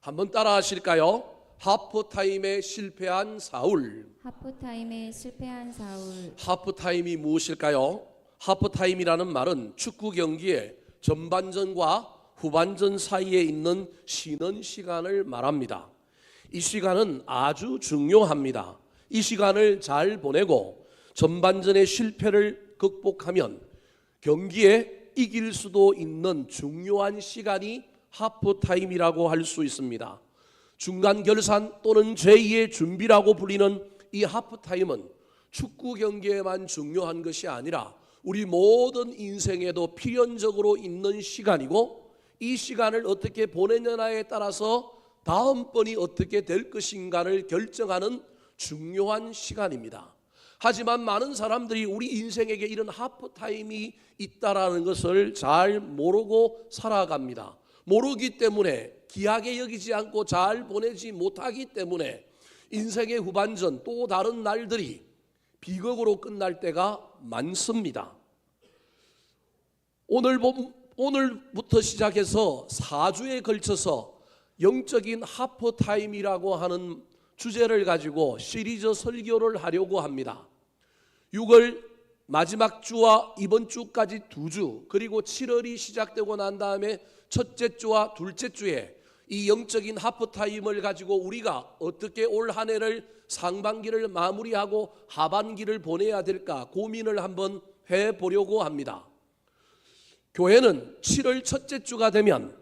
한번 따라 하실까요? 하프타임에 실패한 사울. 하프타임에 실패한 사울. 하프타임이 무엇일까요? 하프타임이라는 말은 축구 경기의 전반전과 후반전 사이에 있는 쉬는 시간을 말합니다. 이 시간은 아주 중요합니다. 이 시간을 잘 보내고 전반전의 실패를 극복하면 경기에 이길 수도 있는 중요한 시간이 하프타임이라고 할 수 있습니다. 중간 결산 또는 제2의 준비라고 불리는 이 하프타임은 축구 경기에만 중요한 것이 아니라 우리 모든 인생에도 필연적으로 있는 시간이고, 이 시간을 어떻게 보내느냐에 따라서 다음번이 어떻게 될 것인가를 결정하는 중요한 시간입니다. 하지만 많은 사람들이 우리 인생에게 이런 하프타임이 있다라는 것을 잘 모르고 살아갑니다. 모르기 때문에, 귀하게 여기지 않고 잘 보내지 못하기 때문에 인생의 후반전 또 다른 날들이 비극으로 끝날 때가 많습니다. 오늘부터 시작해서 4주에 걸쳐서 영적인 하프타임이라고 하는 주제를 가지고 시리즈 설교를 하려고 합니다. 6월 마지막 주와 이번 주까지 2주, 그리고 7월이 시작되고 난 다음에 첫째 주와 둘째 주에 이 영적인 하프타임을 가지고 우리가 어떻게 올 한 해를 상반기를 마무리하고 하반기를 보내야 될까 고민을 한번 해보려고 합니다. 교회는 7월 첫째 주가 되면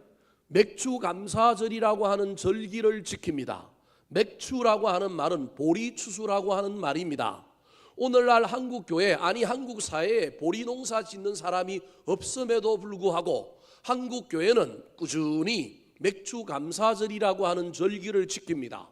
맥주 감사절이라고 하는 절기를 지킵니다. 맥주라고 하는 말은 보리추수라고 하는 말입니다. 오늘날 한국 교회, 아니 한국 사회에 보리 농사 짓는 사람이 없음에도 불구하고 한국 교회는 꾸준히 맥주 감사절이라고 하는 절기를 지킵니다.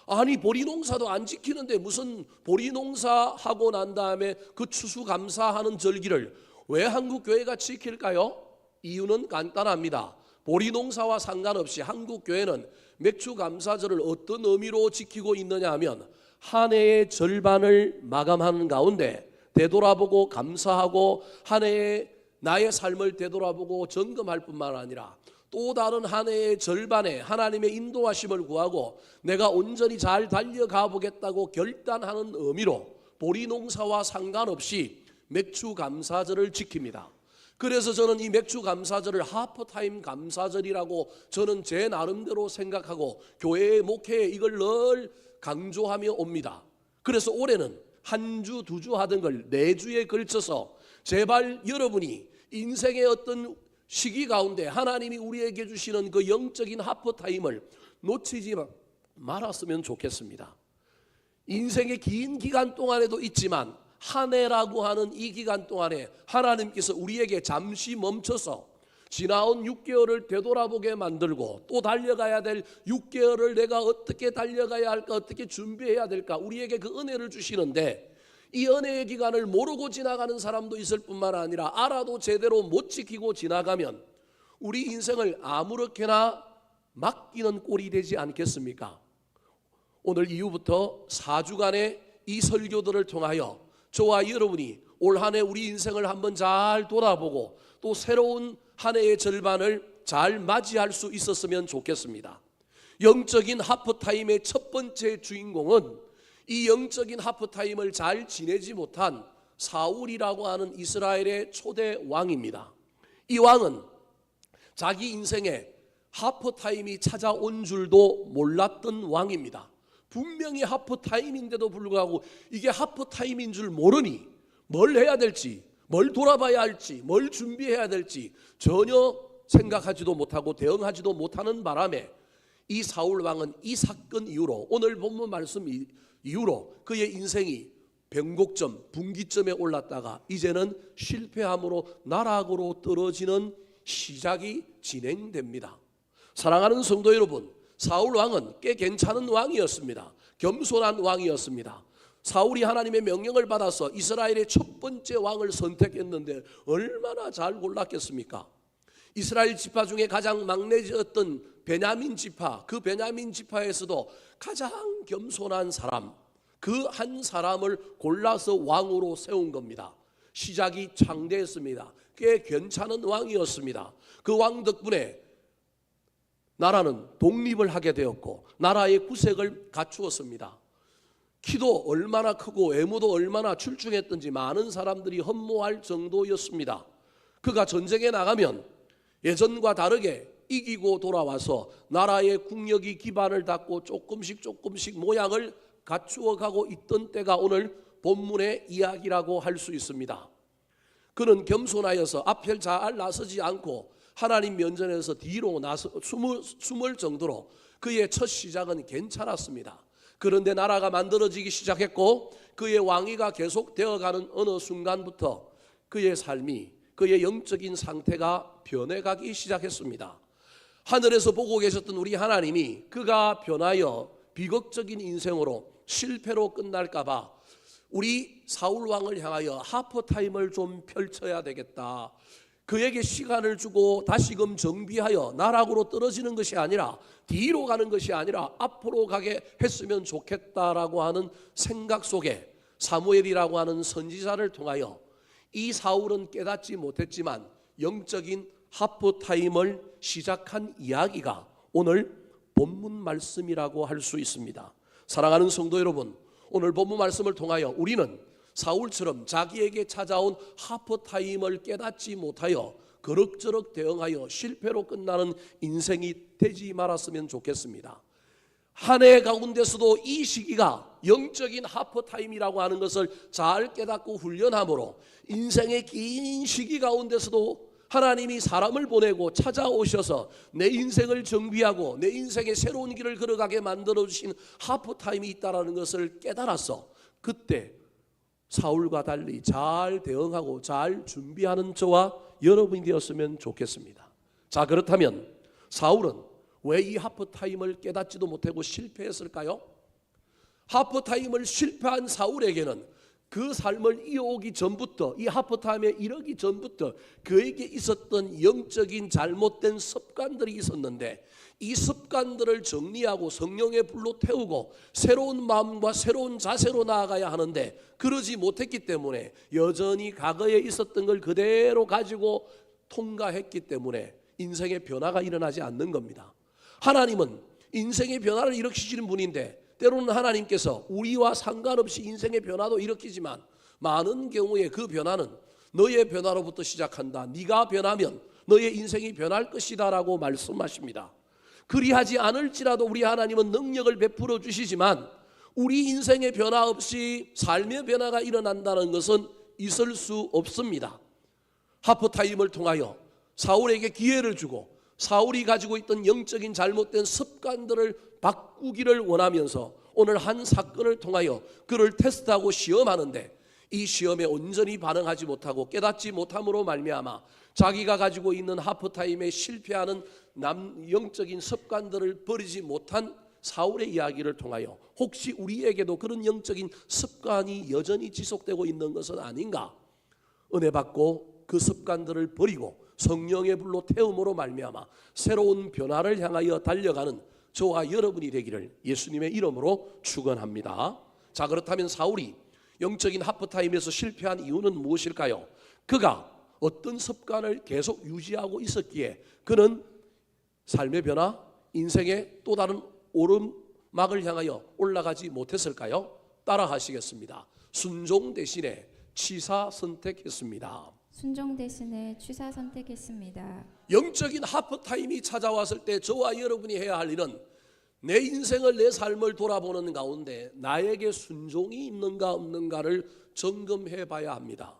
아니 보리 농사도 안 지키는데 무슨 보리 농사하고 난 다음에 그 추수 감사하는 절기를 왜 한국 교회가 지킬까요? 이유는 간단합니다. 보리 농사와 상관없이 한국 교회는 맥주 감사절을 어떤 의미로 지키고 있느냐 하면 한 해의 절반을 마감하는 가운데 되돌아보고 감사하고 한 해의 나의 삶을 되돌아보고 점검할 뿐만 아니라 또 다른 한 해의 절반에 하나님의 인도하심을 구하고 내가 온전히 잘 달려가 보겠다고 결단하는 의미로 보리 농사와 상관없이 맥주 감사절을 지킵니다. 그래서 저는 이 맥주 감사절을 하프타임 감사절이라고 저는 제 나름대로 생각하고 교회의 목회에 이걸 늘 강조하며 옵니다. 그래서 올해는 한 주, 2주 하던 걸 4주에 걸쳐서 제발 여러분이 인생의 어떤 시기 가운데 하나님이 우리에게 주시는 그 영적인 하프타임을 놓치지 말았으면 좋겠습니다. 인생의 긴 기간 동안에도 있지만 한 해라고 하는 이 기간 동안에 하나님께서 우리에게 잠시 멈춰서 지나온 6개월을 되돌아보게 만들고 또 달려가야 될 6개월을 내가 어떻게 달려가야 할까, 어떻게 준비해야 될까, 우리에게 그 은혜를 주시는데 이 은혜의 기간을 모르고 지나가는 사람도 있을 뿐만 아니라 알아도 제대로 못 지키고 지나가면 우리 인생을 아무렇게나 맡기는 꼴이 되지 않겠습니까? 오늘 이후부터 4주간의 이 설교들을 통하여 저와 여러분이 올 한 해 우리 인생을 한번 잘 돌아보고 또 새로운 한 해의 절반을 잘 맞이할 수 있었으면 좋겠습니다. 영적인 하프타임의 첫 번째 주인공은 이 영적인 하프타임을 잘 지내지 못한 사울이라고 하는 이스라엘의 초대 왕입니다. 이 왕은 자기 인생에 하프타임이 찾아온 줄도 몰랐던 왕입니다. 분명히 하프타임인데도 불구하고 이게 하프타임인 줄 모르니 뭘 해야 될지, 뭘 돌아봐야 할지, 뭘 준비해야 될지 전혀 생각하지도 못하고 대응하지도 못하는 바람에 이 사울 왕은 이 사건 이후로, 오늘 본문 말씀 이후로 그의 인생이 변곡점, 분기점에 올랐다가 이제는 실패함으로 나락으로 떨어지는 시작이 진행됩니다. 사랑하는 성도 여러분, 사울 왕은 꽤 괜찮은 왕이었습니다. 겸손한 왕이었습니다. 사울이 하나님의 명령을 받아서 이스라엘의 첫 번째 왕을 선택했는데 얼마나 잘 골랐겠습니까? 이스라엘 지파 중에 가장 막내였던 베냐민 지파, 그 베냐민 지파에서도 가장 겸손한 사람, 그 한 사람을 골라서 왕으로 세운 겁니다. 시작이 창대했습니다. 꽤 괜찮은 왕이었습니다. 그 왕 덕분에 나라는 독립을 하게 되었고 나라의 구색을 갖추었습니다. 키도 얼마나 크고 외모도 얼마나 출중했던지 많은 사람들이 흠모할 정도였습니다. 그가 전쟁에 나가면 예전과 다르게 이기고 돌아와서 나라의 국력이 기반을 닦고 조금씩 모양을 갖추어 가고 있던 때가 오늘 본문의 이야기라고 할 수 있습니다. 그는 겸손하여서 앞을 잘 나서지 않고 하나님 면전에서 뒤로 숨을 정도로 그의 첫 시작은 괜찮았습니다. 그런데 나라가 만들어지기 시작했고 그의 왕위가 계속되어가는 어느 순간부터 그의 삶이, 그의 영적인 상태가 변해가기 시작했습니다. 하늘에서 보고 계셨던 우리 하나님이 그가 변하여 비극적인 인생으로 실패로 끝날까 봐 우리 사울 왕을 향하여 하프타임을 좀 펼쳐야 되겠다. 그에게 시간을 주고 다시금 정비하여 나락으로 떨어지는 것이 아니라 뒤로 가는 것이 아니라 앞으로 가게 했으면 좋겠다라고 하는 생각 속에 사무엘이라고 하는 선지자를 통하여 이 사울은 깨닫지 못했지만 영적인 하프타임을 시작한 이야기가 오늘 본문 말씀이라고 할 수 있습니다. 사랑하는 성도 여러분, 오늘 본문 말씀을 통하여 우리는 사울처럼 자기에게 찾아온 하프타임을 깨닫지 못하여 그럭저럭 대응하여 실패로 끝나는 인생이 되지 말았으면 좋겠습니다. 한 해 가운데서도 이 시기가 영적인 하프타임이라고 하는 것을 잘 깨닫고 훈련함으로 인생의 긴 시기 가운데서도 하나님이 사람을 보내고 찾아오셔서 내 인생을 정비하고 내 인생의 새로운 길을 걸어가게 만들어주신 하프타임이 있다는 것을 깨달아서 그때 사울과 달리 잘 대응하고 잘 준비하는 저와 여러분이 되었으면 좋겠습니다. 자, 그렇다면 사울은 왜 이 하프타임을 깨닫지도 못하고 실패했을까요? 하프타임을 실패한 사울에게는 그 삶을 이어오기 전부터, 이 하프타임에 이르기 전부터 그에게 있었던 영적인 잘못된 습관들이 있었는데 이 습관들을 정리하고 성령의 불로 태우고 새로운 마음과 새로운 자세로 나아가야 하는데 그러지 못했기 때문에 여전히 과거에 있었던 걸 그대로 가지고 통과했기 때문에 인생의 변화가 일어나지 않는 겁니다. 하나님은 인생의 변화를 일으키시는 분인데 때로는 하나님께서 우리와 상관없이 인생의 변화도 일으키지만 많은 경우에 그 변화는 너의 변화로부터 시작한다. 네가 변하면 너의 인생이 변할 것이다 라고 말씀하십니다. 그리하지 않을지라도 우리 하나님은 능력을 베풀어 주시지만 우리 인생의 변화 없이 삶의 변화가 일어난다는 것은 있을 수 없습니다. 하프타임을 통하여 사울에게 기회를 주고 사울이 가지고 있던 영적인 잘못된 습관들을 바꾸기를 원하면서 오늘 한 사건을 통하여 그를 테스트하고 시험하는데 이 시험에 온전히 반응하지 못하고 깨닫지 못함으로 말미암아 자기가 가지고 있는 하프타임에 실패하는 영적인 습관들을 버리지 못한 사울의 이야기를 통하여 혹시 우리에게도 그런 영적인 습관이 여전히 지속되고 있는 것은 아닌가? 은혜 받고 그 습관들을 버리고 성령의 불로 태움으로 말미암아 새로운 변화를 향하여 달려가는 저와 여러분이 되기를 예수님의 이름으로 축원합니다. 자, 그렇다면 사울이 영적인 하프타임에서 실패한 이유는 무엇일까요? 그가 어떤 습관을 계속 유지하고 있었기에 그는 삶의 변화, 인생의 또 다른 오르막을 향하여 올라가지 못했을까요? 따라 하시겠습니다. 순종 대신에 취사 선택했습니다. 순종 대신에 취사 선택했습니다. 영적인 하프타임이 찾아왔을 때 저와 여러분이 해야 할 일은 내 인생을, 내 삶을 돌아보는 가운데 나에게 순종이 있는가 없는가를 점검해 봐야 합니다.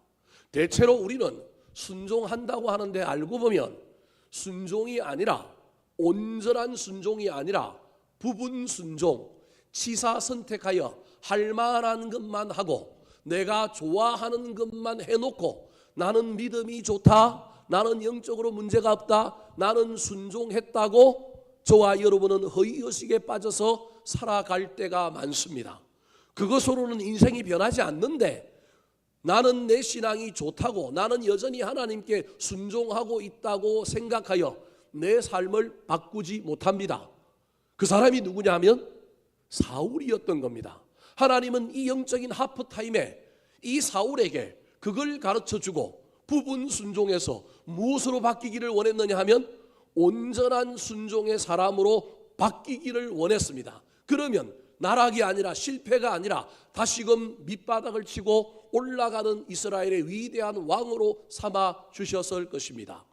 대체로 우리는 순종한다고 하는데 알고 보면 순종이 아니라 온전한 순종이 아니라 부분 순종, 취사 선택하여 할 만한 것만 하고 내가 좋아하는 것만 해놓고 나는 믿음이 좋다, 나는 영적으로 문제가 없다, 나는 순종했다고 저와 여러분은 허위의식에 빠져서 살아갈 때가 많습니다. 그것으로는 인생이 변하지 않는데 나는 내 신앙이 좋다고 나는 여전히 하나님께 순종하고 있다고 생각하여 내 삶을 바꾸지 못합니다. 그 사람이 누구냐 하면 사울이었던 겁니다. 하나님은 이 영적인 하프타임에 이 사울에게 그걸 가르쳐주고 부분 순종에서 무엇으로 바뀌기를 원했느냐 하면 온전한 순종의 사람으로 바뀌기를 원했습니다. 그러면 나락이 아니라 실패가 아니라 다시금 밑바닥을 치고 올라가는 이스라엘의 위대한 왕으로 삼아 주셨을 것입니다.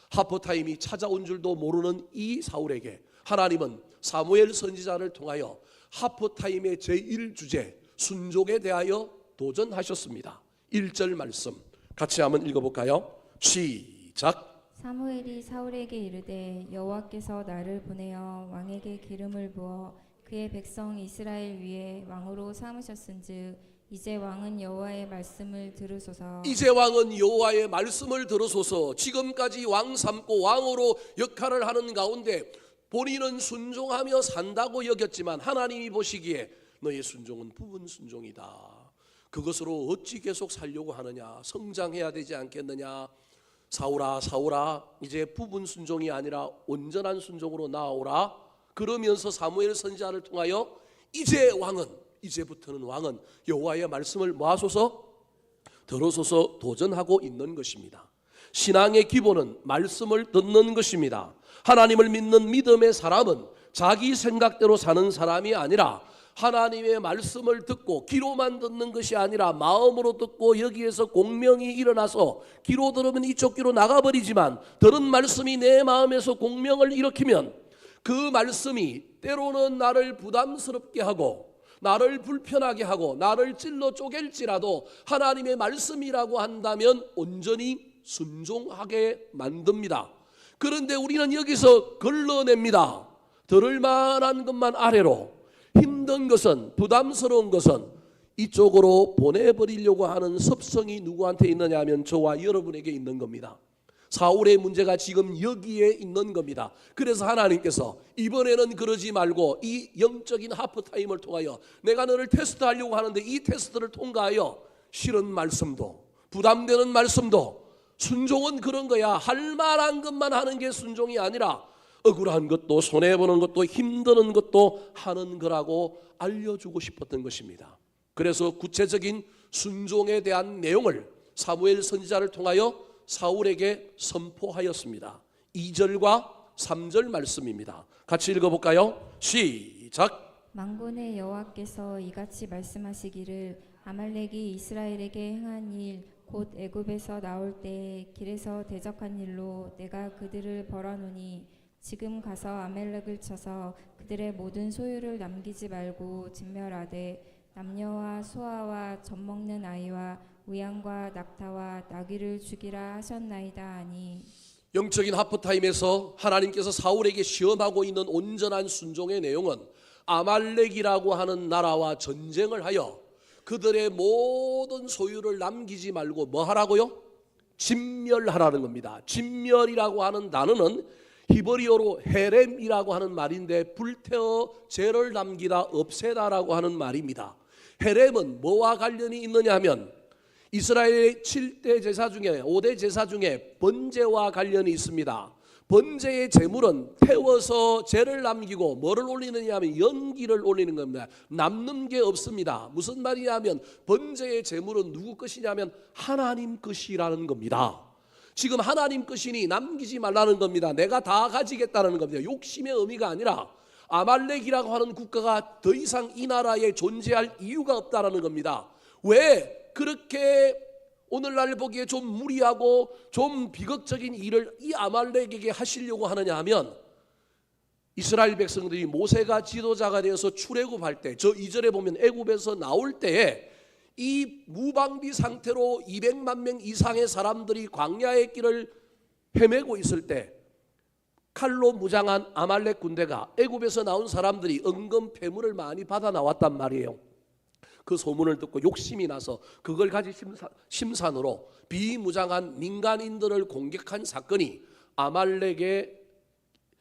하프타임이 찾아온 줄도 모르는 이 사울에게 하나님은 사무엘 선지자를 통하여 하프타임의 제1주제 순종에 대하여 도전하셨습니다. 1절 말씀 같이 한번 읽어볼까요? 시작. 사무엘이 사울에게 이르되 여호와께서 나를 보내어 왕에게 기름을 부어 그의 백성 이스라엘 위에 왕으로 삼으셨은즉 이제 왕은 여호와의 말씀을 들으소서. 이제 왕은 여호와의 말씀을 들으소서. 지금까지 왕 삼고 왕으로 역할을 하는 가운데 본인은 순종하며 산다고 여겼지만 하나님이 보시기에 너의 순종은 부분 순종이다. 그것으로 어찌 계속 살려고 하느냐? 성장해야 되지 않겠느냐? 사울아 사울아 이제 부분 순종이 아니라 온전한 순종으로 나아오라. 그러면서 사무엘 선지자를 통하여 이제부터는 왕은 여호와의 말씀을 모아소서 들어서서 도전하고 있는 것입니다. 신앙의 기본은 말씀을 듣는 것입니다. 하나님을 믿는 믿음의 사람은 자기 생각대로 사는 사람이 아니라 하나님의 말씀을 듣고 귀로만 듣는 것이 아니라 마음으로 듣고 여기에서 공명이 일어나서 귀로 들으면 이쪽 귀로 나가버리지만 들은 말씀이 내 마음에서 공명을 일으키면 그 말씀이 때로는 나를 부담스럽게 하고 나를 불편하게 하고 나를 찔러 쪼갤지라도 하나님의 말씀이라고 한다면 온전히 순종하게 만듭니다. 그런데 우리는 여기서 걸러냅니다. 들을 만한 것만 아래로, 힘든 것은, 부담스러운 것은 이쪽으로 보내버리려고 하는 습성이 누구한테 있느냐 하면 저와 여러분에게 있는 겁니다. 사울의 문제가 지금 여기에 있는 겁니다. 그래서 하나님께서 이번에는 그러지 말고 이 영적인 하프타임을 통하여 내가 너를 테스트하려고 하는데 이 테스트를 통과하여 싫은 말씀도 부담되는 말씀도 순종은 그런 거야. 할 만한 것만 하는 게 순종이 아니라 억울한 것도 손해보는 것도 힘드는 것도 하는 거라고 알려주고 싶었던 것입니다. 그래서 구체적인 순종에 대한 내용을 사무엘 선지자를 통하여 사울에게 선포하였습니다. 2절과 3절 말씀입니다. 같이 읽어볼까요? 시작. 만군의 여호와께서 이같이 말씀하시기를 아말렉이 이스라엘에게 행한 일 곧 애굽에서 나올 때 길에서 대적한 일로 내가 그들을 벌하노니 지금 가서 아말렉을 쳐서 그들의 모든 소유를 남기지 말고 진멸하되 남녀와 소아와 젖먹는 아이와 우양과 낙타와 나귀를 죽이라 하셨나이다 하니. 영적인 하프타임에서 하나님께서 사울에게 시험하고 있는 온전한 순종의 내용은 아말렉이라고 하는 나라와 전쟁을 하여 그들의 모든 소유를 남기지 말고 뭐 하라고요? 진멸하라는 겁니다. 진멸이라고 하는 단어는 히브리어로 헤렘이라고 하는 말인데 불태워 죄를 남기다 없애다라고 하는 말입니다. 헤렘은 뭐와 관련이 있느냐 하면 이스라엘의 7대 제사 중에 5대 제사 중에 번제와 관련이 있습니다. 번제의 제물은 태워서 죄를 남기고 뭐를 올리느냐 하면 연기를 올리는 겁니다. 남는 게 없습니다. 무슨 말이냐면 번제의 제물은 누구 것이냐면 하나님 것이라는 겁니다. 지금 하나님 것이니 남기지 말라는 겁니다. 내가 다 가지겠다는 겁니다. 욕심의 의미가 아니라 아말렉이라고 하는 국가가 더 이상 이 나라에 존재할 이유가 없다는 겁니다. 왜 그렇게 오늘날 보기에 좀 무리하고 좀 비극적인 일을 이 아말렉에게 하시려고 하느냐 하면 이스라엘 백성들이 모세가 지도자가 되어서 출애굽할 때 저 2절에 보면 애굽에서 나올 때에 이 무방비 상태로 200만 명 이상의 사람들이 광야의 길을 헤매고 있을 때 칼로 무장한 아말렉 군대가 애굽에서 나온 사람들이 은금 패물을 많이 받아 나왔단 말이에요. 그 소문을 듣고 욕심이 나서 그걸 가지 심산으로 비무장한 민간인들을 공격한 사건이 아말렉의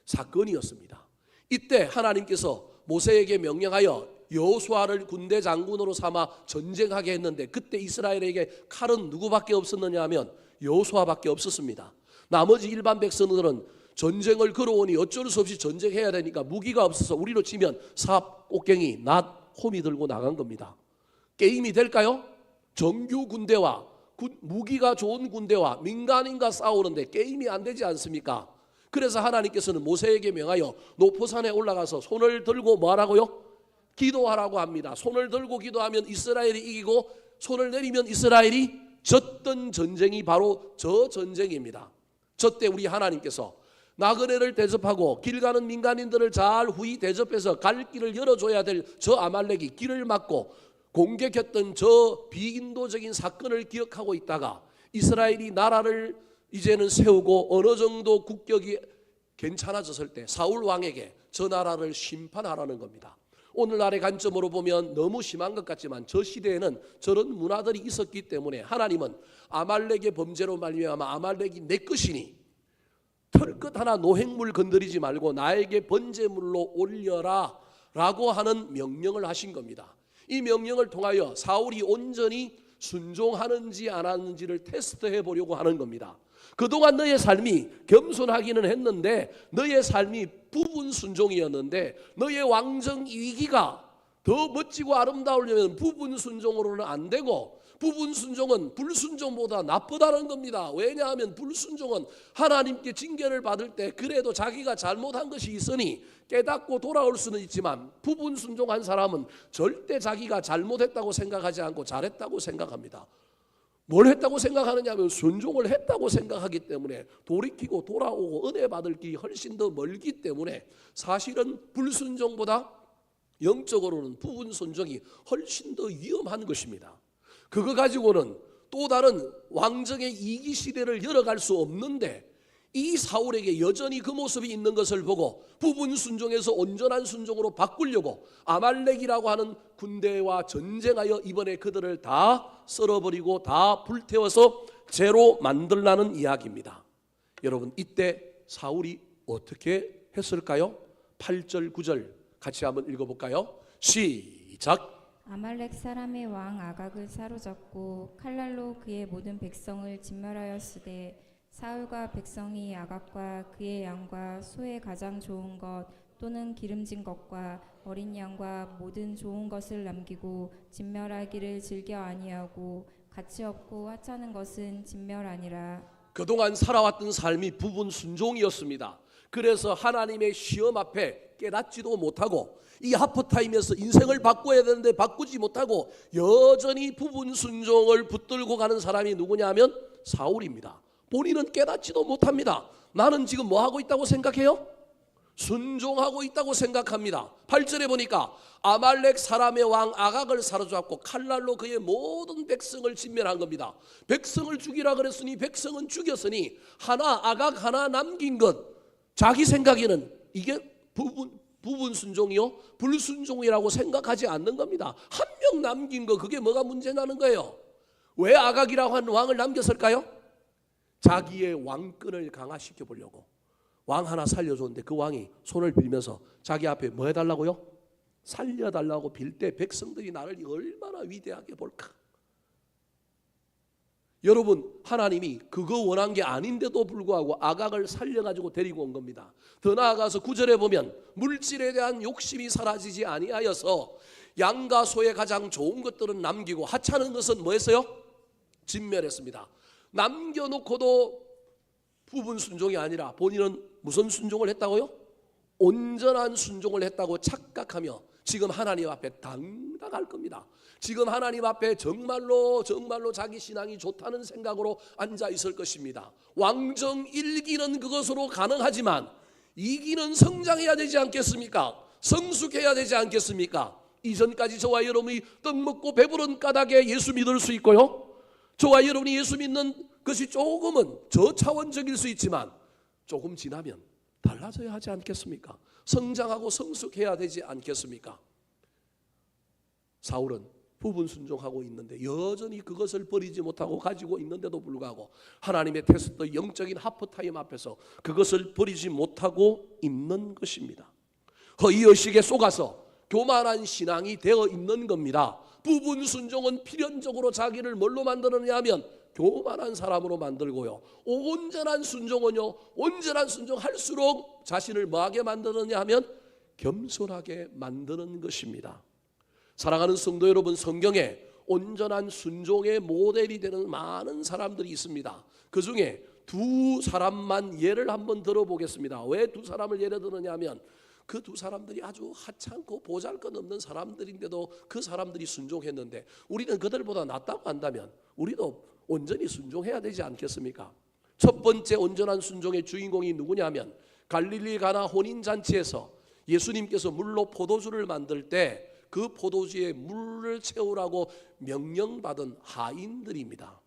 사건이었습니다. 이때 하나님께서 모세에게 명령하여 여호수아를 군대 장군으로 삼아 전쟁하게 했는데 그때 이스라엘에게 칼은 누구밖에 없었느냐 하면 여호수아밖에 없었습니다. 나머지 일반 백성들은 전쟁을 걸어오니 어쩔 수 없이 전쟁해야 되니까 무기가 없어서 우리로 치면 삽, 꽃갱이, 낫, 호미 들고 나간 겁니다. 게임이 될까요? 정규 군대와 무기가 좋은 군대와 민간인과 싸우는데 게임이 안 되지 않습니까? 그래서 하나님께서는 모세에게 명하여 노포산에 올라가서 손을 들고 뭐하라고요? 기도하라고 합니다. 손을 들고 기도하면 이스라엘이 이기고 손을 내리면 이스라엘이 졌던 전쟁이 바로 저 전쟁입니다. 저 때 우리 하나님께서 나그네를 대접하고 길 가는 민간인들을 잘 후히 대접해서 갈 길을 열어줘야 될 저 아말렉이 길을 막고 공격했던 저 비인도적인 사건을 기억하고 있다가 이스라엘이 나라를 이제는 세우고 어느 정도 국격이 괜찮아졌을 때 사울 왕에게 저 나라를 심판하라는 겁니다. 오늘날의 관점으로 보면 너무 심한 것 같지만 저 시대에는 저런 문화들이 있었기 때문에 하나님은 아말렉의 범죄로 말미암아 아말렉이 내 것이니 털끝 하나 노획물 건드리지 말고 나에게 번제물로 올려라 라고 하는 명령을 하신 겁니다. 이 명령을 통하여 사울이 온전히 순종하는지 안 하는지를 테스트해 보려고 하는 겁니다. 그동안 너의 삶이 겸손하기는 했는데 너의 삶이 부분 순종이었는데 너의 왕정 위기가 더 멋지고 아름다우려면 부분 순종으로는 안 되고 부분 순종은 불순종보다 나쁘다는 겁니다. 왜냐하면 불순종은 하나님께 징계를 받을 때 그래도 자기가 잘못한 것이 있으니 깨닫고 돌아올 수는 있지만 부분 순종한 사람은 절대 자기가 잘못했다고 생각하지 않고 잘했다고 생각합니다. 뭘 했다고 생각하느냐 하면 순종을 했다고 생각하기 때문에 돌이키고 돌아오고 은혜 받을 길이 훨씬 더 멀기 때문에 사실은 불순종보다 영적으로는 부분 순종이 훨씬 더 위험한 것입니다. 그거 가지고는 또 다른 왕정의 이기 시대를 열어갈 수 없는데 이 사울에게 여전히 그 모습이 있는 것을 보고 부분 순종에서 온전한 순종으로 바꾸려고 아말렉이라고 하는 군대와 전쟁하여 이번에 그들을 다 썰어버리고 다 불태워서 죄로 만들라는 이야기입니다. 여러분 이때 사울이 어떻게 했을까요? 8절 9절 같이 한번 읽어볼까요? 시작. 아말렉 사람의 왕 아각을 사로잡고 칼날로 그의 모든 백성을 진멸하였으되 사울과 백성이 아각과 그의 양과 소의 가장 좋은 것 또는 기름진 것과 어린 양과 모든 좋은 것을 남기고 진멸하기를 즐겨 아니하고 가치 없고 하찮은 것은 진멸하니라. 그동안 살아왔던 삶이 부분 순종이었습니다. 그래서 하나님의 시험 앞에 깨닫지도 못하고 이 하프타임에서 인생을 바꿔야 되는데 바꾸지 못하고 여전히 부분 순종을 붙들고 가는 사람이 누구냐 하면 사울입니다. 본인은 깨닫지도 못합니다. 나는 지금 뭐 하고 있다고 생각해요? 순종하고 있다고 생각합니다. 8절에 보니까 아말렉 사람의 왕 아각을 사로잡고 칼날로 그의 모든 백성을 진멸한 겁니다. 백성을 죽이라 그랬으니 백성은 죽였으니 하나 아각 하나 남긴 것 자기 생각에는 이게 부분 순종이요? 불순종이라고 생각하지 않는 겁니다. 한 명 남긴 거 그게 뭐가 문제냐는 거예요. 왜 아각이라고 하는 왕을 남겼을까요? 자기의 왕권을 강화시켜 보려고 왕 하나 살려줬는데 그 왕이 손을 빌면서 자기 앞에 뭐 해달라고요? 살려달라고 빌 때 백성들이 나를 얼마나 위대하게 볼까? 여러분 하나님이 그거 원한 게 아닌데도 불구하고 아각을 살려가지고 데리고 온 겁니다. 더 나아가서 9절에 보면 물질에 대한 욕심이 사라지지 아니하여서 양과 소의 가장 좋은 것들은 남기고 하찮은 것은 뭐 했어요? 진멸했습니다. 남겨놓고도 부분 순종이 아니라 본인은 무슨 순종을 했다고요? 온전한 순종을 했다고 착각하며 지금 하나님 앞에 당당할 겁니다. 지금 하나님 앞에 정말로 자기 신앙이 좋다는 생각으로 앉아 있을 것입니다. 왕정 1기는 그것으로 가능하지만 2기는 성장해야 되지 않겠습니까? 성숙해야 되지 않겠습니까? 이전까지 저와 여러분이 떡 먹고 배부른 까닭에 예수 믿을 수 있고요. 저와 여러분이 예수 믿는 것이 조금은 저차원적일 수 있지만 조금 지나면 달라져야 하지 않겠습니까? 성장하고 성숙해야 되지 않겠습니까? 사울은 부분 순종하고 있는데 여전히 그것을 버리지 못하고 가지고 있는데도 불구하고 하나님의 테스트 영적인 하프타임 앞에서 그것을 버리지 못하고 있는 것입니다. 허위의식에 속아서 교만한 신앙이 되어 있는 겁니다. 부분 순종은 필연적으로 자기를 뭘로 만드느냐 하면 교만한 사람으로 만들고요. 온전한 순종은요, 온전한 순종할수록 자신을 뭐하게 만드느냐 하면 겸손하게 만드는 것입니다. 사랑하는 성도 여러분, 성경에 온전한 순종의 모델이 되는 많은 사람들이 있습니다. 그 중에 두 사람만 예를 한번 들어보겠습니다. 왜 두 사람을 예를 들었냐면 그 두 사람들이 아주 하찮고 보잘것없는 사람들인데도 그 사람들이 순종했는데 우리는 그들보다 낫다고 한다면 우리도 온전히 순종해야 되지 않겠습니까? 첫 번째 온전한 순종의 주인공이 누구냐면 갈릴리 가나 혼인잔치에서 예수님께서 물로 포도주를 만들 때 그 포도주에 물을 채우라고 명령받은 하인들입니다.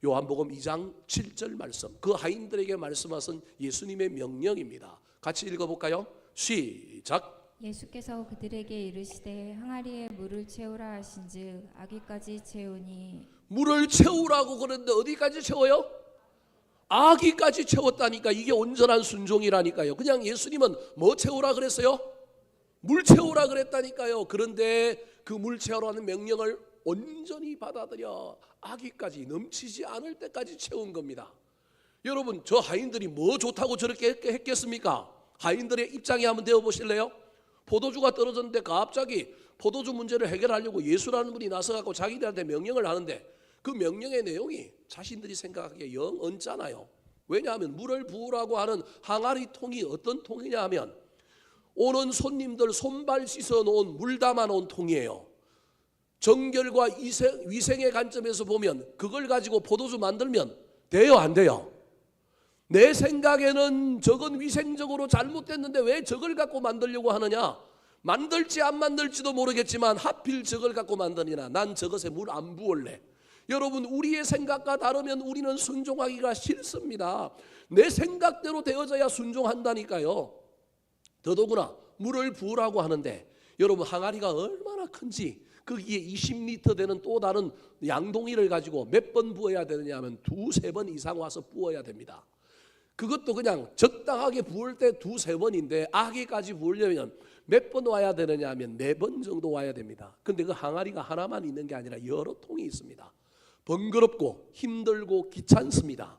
요한복음 2장 7절 말씀, 그 하인들에게 말씀하신 예수님의 명령입니다. 같이 읽어볼까요? 시작. 예수께서 그들에게 이르시되 항아리에 물을 채우라 하신즉 아기까지 채우니. 물을 채우라고 그러는데 어디까지 채워요? 아기까지 채웠다니까. 이게 온전한 순종이라니까요. 그냥 예수님은 뭐 채우라 그랬어요? 물 채우라 그랬다니까요. 그런데 그 물 채우라는 명령을 온전히 받아들여 아기까지 넘치지 않을 때까지 채운 겁니다. 여러분, 저 하인들이 뭐 좋다고 저렇게 했겠습니까? 하인들의 입장에 한번 되어 보실래요? 포도주가 떨어졌는데 갑자기 포도주 문제를 해결하려고 예수라는 분이 나서갖고 자기들한테 명령을 하는데 그 명령의 내용이 자신들이 생각하기에 영 언짢아요. 왜냐하면 물을 부으라고 하는 항아리 통이 어떤 통이냐 하면 오는 손님들 손발 씻어 놓은 물 담아 놓은 통이에요. 정결과 위생의 관점에서 보면 그걸 가지고 포도주 만들면 돼요, 안 돼요? 내 생각에는 저건 위생적으로 잘못됐는데 왜 저걸 갖고 만들려고 하느냐? 만들지 안 만들지도 모르겠지만 하필 저걸 갖고 만드니나 난 저것에 물 안 부을래. 여러분, 우리의 생각과 다르면 우리는 순종하기가 싫습니다. 내 생각대로 되어져야 순종한다니까요. 더더구나 물을 부으라고 하는데 여러분, 항아리가 얼마나 큰지 거기에 20리터 되는 또 다른 양동이를 가지고 몇 번 부어야 되느냐 하면 두세 번 이상 와서 부어야 됩니다. 그것도 그냥 적당하게 부을 때 두세 번인데 아기까지 부으려면 몇 번 와야 되느냐 하면 4번 정도 와야 됩니다. 근데 그 항아리가 하나만 있는 게 아니라 여러 통이 있습니다. 번거롭고 힘들고 귀찮습니다.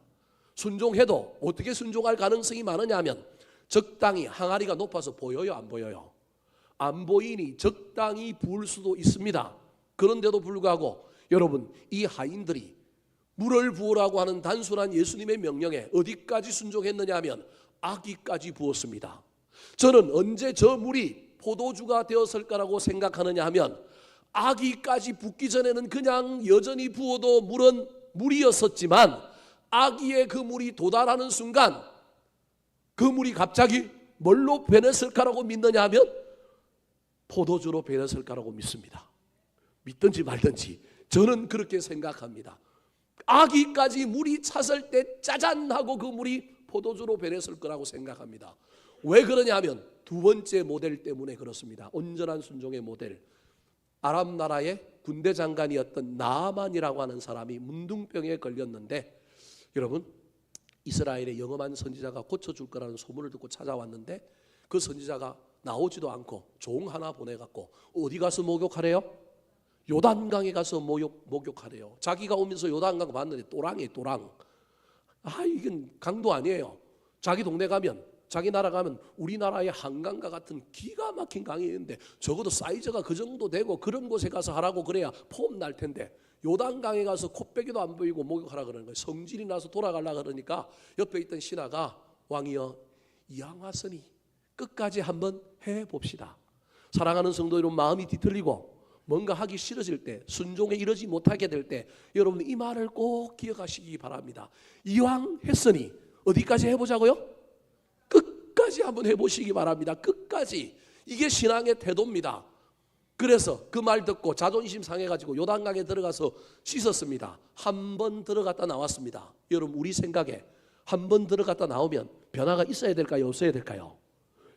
순종해도 어떻게 순종할 가능성이 많으냐 하면 적당히 항아리가 높아서 보여요, 안 보여요? 안 보이니 적당히 부을 수도 있습니다. 그런데도 불구하고 여러분, 이 하인들이 물을 부으라고 하는 단순한 예수님의 명령에 어디까지 순종했느냐 하면 아기까지 부었습니다. 저는 언제 저 물이 포도주가 되었을까라고 생각하느냐 하면 아기까지 붓기 전에는 그냥 여전히 부어도 물은 물이었었지만 아기의 그 물이 도달하는 순간 그 물이 갑자기 뭘로 변했을까라고 믿느냐 하면 포도주로 변했을까라고 믿습니다. 믿든지 말든지 저는 그렇게 생각합니다. 아기까지 물이 찼을 때 짜잔 하고 그 물이 포도주로 변했을 거라고 생각합니다. 왜 그러냐 하면 두 번째 모델 때문에 그렇습니다. 온전한 순종의 모델. 아람 나라의 군대 장관이었던 나아만이라고 하는 사람이 문둥병에 걸렸는데 여러분, 이스라엘의 영험한 선지자가 고쳐줄 거라는 소문을 듣고 찾아왔는데 그 선지자가 나오지도 않고 종 하나 보내갖고 어디 가서 목욕하래요? 요단강에 가서 목욕하래요. 자기가 오면서 요단강 봤는데 또랑이에요, 또랑. 이건 강도 아니에요. 자기 동네 가면, 자기 나라 가면 우리나라의 한강과 같은 기가 막힌 강이 있는데 적어도 사이즈가 그 정도 되고 그런 곳에 가서 하라고 그래야 폼 날 텐데 요단강에 가서 코빼기도 안 보이고 목욕하라 그러는 거예요. 성질이 나서 돌아가려고 그러니까 옆에 있던 신하가 왕이여, 이왕 왔으니 끝까지 한번 해봅시다. 사랑하는 성도 여러분, 마음이 뒤틀리고 뭔가 하기 싫어질 때, 순종에 이르지 못하게 될 때 여러분 이 말을 꼭 기억하시기 바랍니다. 이왕 했으니 어디까지 해보자고요? 끝까지 한번 해보시기 바랍니다. 끝까지. 이게 신앙의 태도입니다. 그래서 그 말 듣고 자존심 상해가지고 요단강에 들어가서 씻었습니다. 한 번 들어갔다 나왔습니다. 여러분, 우리 생각에 한 번 들어갔다 나오면 변화가 있어야 될까요? 없어야 될까요?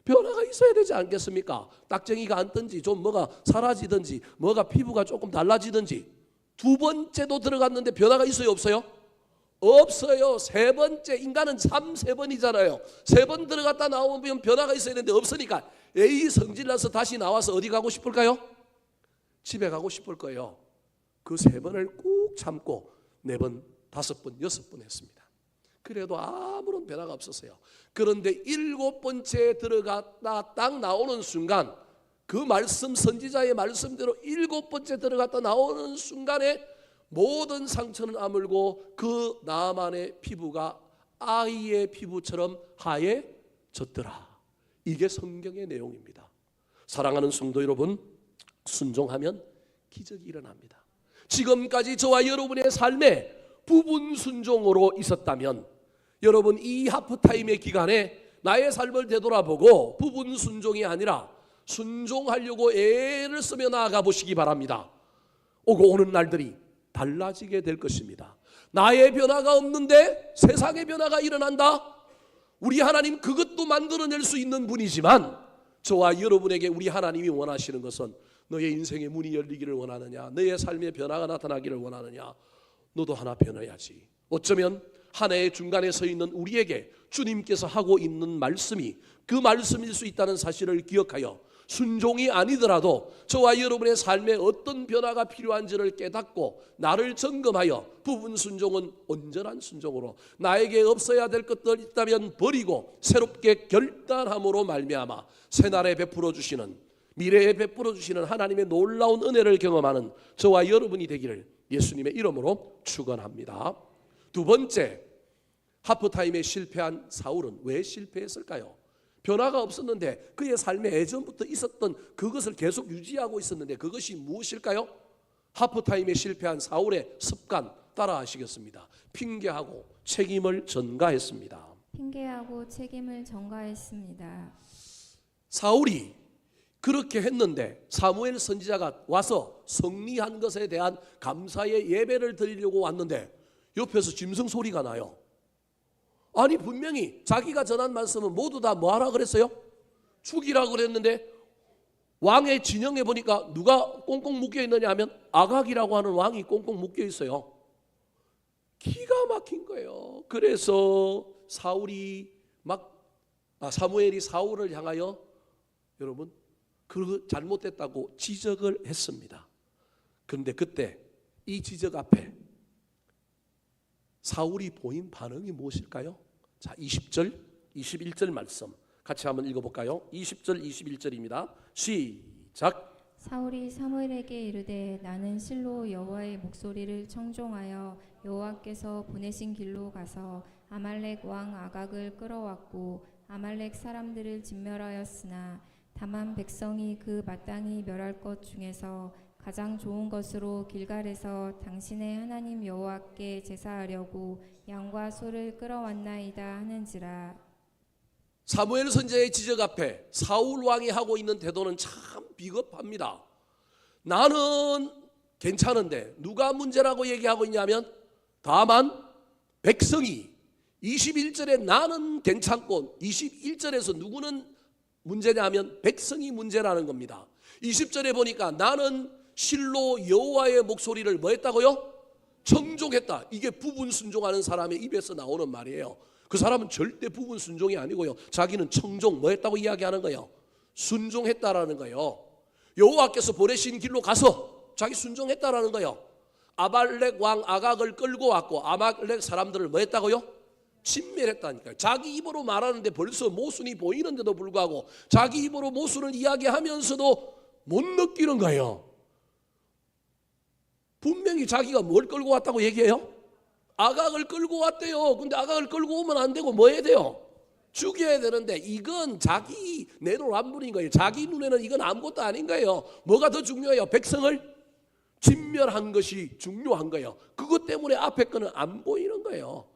변화가 있어야 되지 않겠습니까? 딱정이가 앉든지 좀 뭐가 사라지든지 뭐가 피부가 조금 달라지든지. 두 번째도 들어갔는데 변화가 있어요, 없어요? 없어요. 세 번째, 인간은 3-4번이잖아요. 3번 들어갔다 나오면 변화가 있어야 되는데 없으니까 에이 성질나서 다시 나와서 어디 가고 싶을까요? 집에 가고 싶을 거예요. 그 3번을 꾹 참고 4번, 5번, 6번 했습니다. 그래도 아무런 변화가 없었어요. 그런데 7번째 들어갔다 딱 나오는 순간 그 말씀, 선지자의 말씀대로 7번째 들어갔다 나오는 순간에 모든 상처는 아물고 그 나만의 피부가 아이의 피부처럼 하얘졌더라. 이게 성경의 내용입니다. 사랑하는 성도 여러분, 순종하면 기적이 일어납니다. 지금까지 저와 여러분의 삶에 부분 순종으로 있었다면, 여러분 이 하프타임의 기간에 나의 삶을 되돌아보고 부분 순종이 아니라 순종하려고 애를 쓰며 나아가 보시기 바랍니다. 오고 오는 날들이 달라지게 될 것입니다. 나의 변화가 없는데 세상의 변화가 일어난다? 우리 하나님 그것도 만들어낼 수 있는 분이지만, 저와 여러분에게 우리 하나님이 원하시는 것은 너의 인생의 문이 열리기를 원하느냐, 너의 삶의 변화가 나타나기를 원하느냐, 너도 하나 변해야지. 어쩌면 한 해의 중간에 서 있는 우리에게 주님께서 하고 있는 말씀이 그 말씀일 수 있다는 사실을 기억하여 순종이 아니더라도 저와 여러분의 삶에 어떤 변화가 필요한지를 깨닫고 나를 점검하여 부분 순종은 온전한 순종으로, 나에게 없어야 될 것들 있다면 버리고 새롭게 결단함으로 말미암아 새날에 베풀어 주시는, 미래에 베풀어 주시는 하나님의 놀라운 은혜를 경험하는 저와 여러분이 되기를 예수님의 이름으로 축원합니다. 두 번째, 하프타임에 실패한 사울은 왜 실패했을까요? 변화가 없었는데 그의 삶에 예전부터 있었던 그것을 계속 유지하고 있었는데 그것이 무엇일까요? 하프타임에 실패한 사울의 습관 따라 하시겠습니다. 핑계하고 책임을 전가했습니다. 핑계하고 책임을 전가했습니다. 사울이 그렇게 했는데 사무엘 선지자가 와서 승리한 것에 대한 감사의 예배를 드리려고 왔는데 옆에서 짐승 소리가 나요. 아니 분명히 자기가 전한 말씀은 모두 다 뭐하라 그랬어요? 죽이라고 그랬는데 왕의 진영에 보니까 누가 꽁꽁 묶여 있느냐 하면 아각이라고 하는 왕이 꽁꽁 묶여 있어요. 기가 막힌 거예요. 그래서 사무엘이 사울을 향하여 여러분 그 잘못됐다고 지적을 했습니다. 그런데 그때 이 지적 앞에 사울이 보인 반응이 무엇일까요? 자, 20절, 21절 말씀 같이 한번 읽어볼까요? 20절, 21절입니다. 시작. 사울이 사무엘에게 이르되 나는 실로 여호와의 목소리를 청종하여 여호와께서 보내신 길로 가서 아말렉 왕 아각을 끌어왔고 아말렉 사람들을 진멸하였으나 다만 백성이 그 마땅히 멸할 것 중에서 가장 좋은 것으로 길갈에서 당신의 하나님 여호와께 제사하려고 양과 소를 끌어왔나이다 하는지라. 사무엘 선지자의 지적 앞에 사울 왕이 하고 있는 태도는 참 비겁합니다. 나는 괜찮은데 누가 문제라고 얘기하고 있냐면 다만 백성이, 21절에 나는 괜찮고 21절에서 누구는 문제냐면 백성이 문제라는 겁니다. 20절에 보니까 나는 실로 여호와의 목소리를 뭐 했다고요? 청종했다. 이게 부분 순종하는 사람의 입에서 나오는 말이에요. 그 사람은 절대 부분 순종이 아니고요, 자기는 청종 뭐 했다고 이야기하는 거예요? 순종했다라는 거예요. 여호와께서 보내신 길로 가서 자기 순종했다라는 거예요. 아말렉 왕 아각을 끌고 왔고 아말렉 사람들을 뭐 했다고요? 진멸했다니까요. 자기 입으로 말하는데 벌써 모순이 보이는데도 불구하고 자기 입으로 모순을 이야기하면서도 못 느끼는 거예요. 분명히 자기가 뭘 끌고 왔다고 얘기해요? 아각을 끌고 왔대요. 근데 아각을 끌고 오면 안 되고 뭐 해야 돼요? 죽여야 되는데 이건 자기 내로남불인 거예요. 자기 눈에는 이건 아무것도 아닌 거예요. 뭐가 더 중요해요? 백성을 진멸한 것이 중요한 거예요. 그것 때문에 앞에 거는 안 보이는 거예요.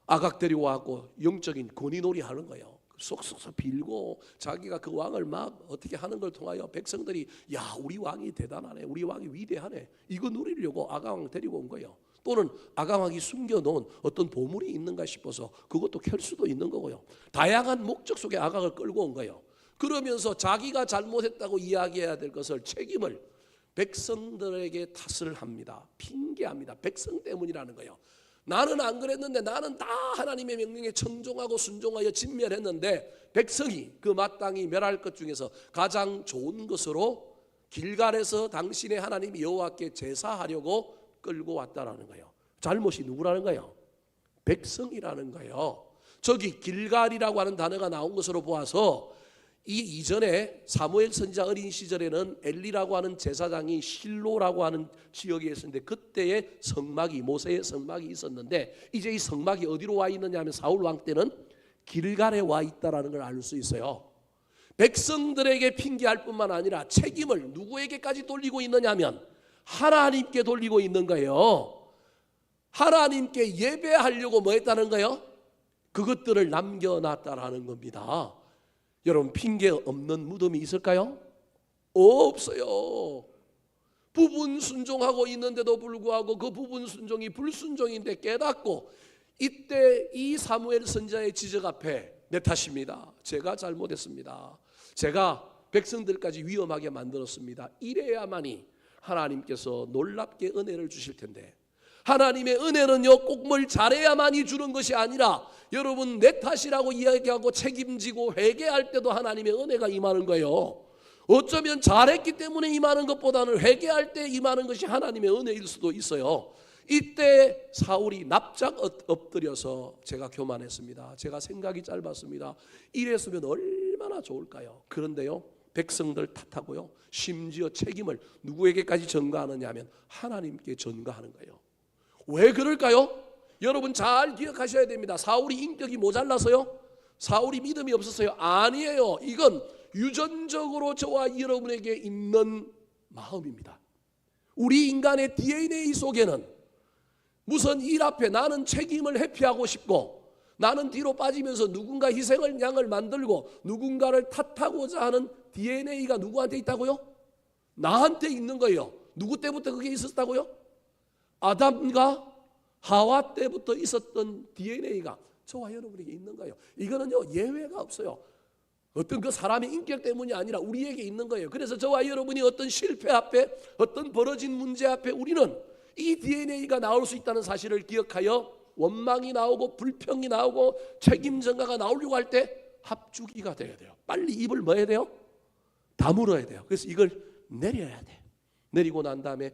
아각 데리고 와갖고 영적인 권위놀이 하는 거예요. 쏙쏙 빌고 자기가 그 왕을 막 어떻게 하는 걸 통하여 백성들이 야 우리 왕이 대단하네, 우리 왕이 위대하네, 이거 누리려고 아각왕 데리고 온 거예요. 또는 아각왕이 숨겨놓은 어떤 보물이 있는가 싶어서 그것도 켤 수도 있는 거고요. 다양한 목적 속에 아각을 끌고 온 거예요. 그러면서 자기가 잘못했다고 이야기해야 될 것을 책임을 백성들에게 탓을 합니다. 핑계합니다. 백성 때문이라는 거예요. 나는 안 그랬는데 나는 다 하나님의 명령에 청종하고 순종하여 진멸했는데 백성이 그 마땅히 멸할 것 중에서 가장 좋은 것으로 길갈에서 당신의 하나님 여호와께 제사하려고 끌고 왔다라는 거예요. 잘못이 누구라는 거예요? 백성이라는 거예요. 저기 길갈이라고 하는 단어가 나온 것으로 보아서 이 이전에 사무엘 선지자 어린 시절에는 엘리라고 하는 제사장이 실로라고 하는 지역에 있었는데 그때의 성막이 모세의 성막이 있었는데 이제 이 성막이 어디로 와 있느냐 하면 사울 왕 때는 길갈에 와 있다라는 걸 알 수 있어요. 백성들에게 핑계할 뿐만 아니라 책임을 누구에게까지 돌리고 있느냐 하면 하나님께 돌리고 있는 거예요. 하나님께 예배하려고 뭐 했다는 거예요? 그것들을 남겨놨다라는 겁니다. 여러분 핑계 없는 무덤이 있을까요? 없어요. 부분 순종하고 있는데도 불구하고 그 부분 순종이 불순종인데 깨닫고 이때 이 사무엘 선지자의 지적 앞에 내 탓입니다. 제가 잘못했습니다. 제가 백성들까지 위험하게 만들었습니다. 이래야만이 하나님께서 놀랍게 은혜를 주실 텐데 하나님의 은혜는요 꼭 뭘 잘해야만이 주는 것이 아니라 여러분 내 탓이라고 이야기하고 책임지고 회개할 때도 하나님의 은혜가 임하는 거예요. 어쩌면 잘했기 때문에 임하는 것보다는 회개할 때 임하는 것이 하나님의 은혜일 수도 있어요. 이때 사울이 납작 엎드려서 제가 교만했습니다. 제가 생각이 짧았습니다. 이랬으면 얼마나 좋을까요? 그런데요 백성들 탓하고요 심지어 책임을 누구에게까지 전가하느냐 하면 하나님께 전가하는 거예요. 왜 그럴까요? 여러분 잘 기억하셔야 됩니다. 사울이 인격이 모자라서요? 사울이 믿음이 없었어요? 아니에요. 이건 유전적으로 저와 여러분에게 있는 마음입니다. 우리 인간의 DNA 속에는 무슨 일 앞에 나는 책임을 회피하고 싶고 나는 뒤로 빠지면서 누군가 희생을 양을 만들고 누군가를 탓하고자 하는 DNA가 누구한테 있다고요? 나한테 있는 거예요. 누구 때부터 그게 있었다고요? 아담과 하와 때부터 있었던 DNA가 저와 여러분에게 있는 거예요. 이거는요 예외가 없어요. 어떤 그 사람의 인격 때문이 아니라 우리에게 있는 거예요. 그래서 저와 여러분이 어떤 실패 앞에 어떤 벌어진 문제 앞에 우리는 이 DNA가 나올 수 있다는 사실을 기억하여 원망이 나오고 불평이 나오고 책임 전가가 나오려고 할 때 합주기가 돼야 돼요. 빨리 입을 뭐 해야 돼요? 다물어야 돼요. 그래서 이걸 내려야 돼. 내리고 난 다음에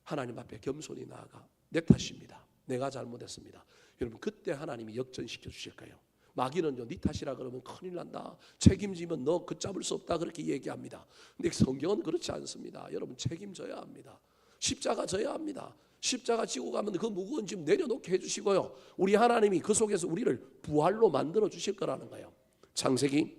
하나님 앞에 겸손히 나아가 내 탓입니다. 내가 잘못했습니다. 여러분 그때 하나님이 역전시켜 주실 거예요. 마귀는요 네 탓이라 그러면 큰일 난다. 책임지면 너 걷잡을 수 없다 그렇게 얘기합니다. 근데 성경은 그렇지 않습니다. 여러분 책임져야 합니다. 십자가 져야 합니다. 십자가 지고 가면 그 무거운 짐 내려놓게 해주시고요. 우리 하나님이 그 속에서 우리를 부활로 만들어 주실 거라는 거예요. 창세기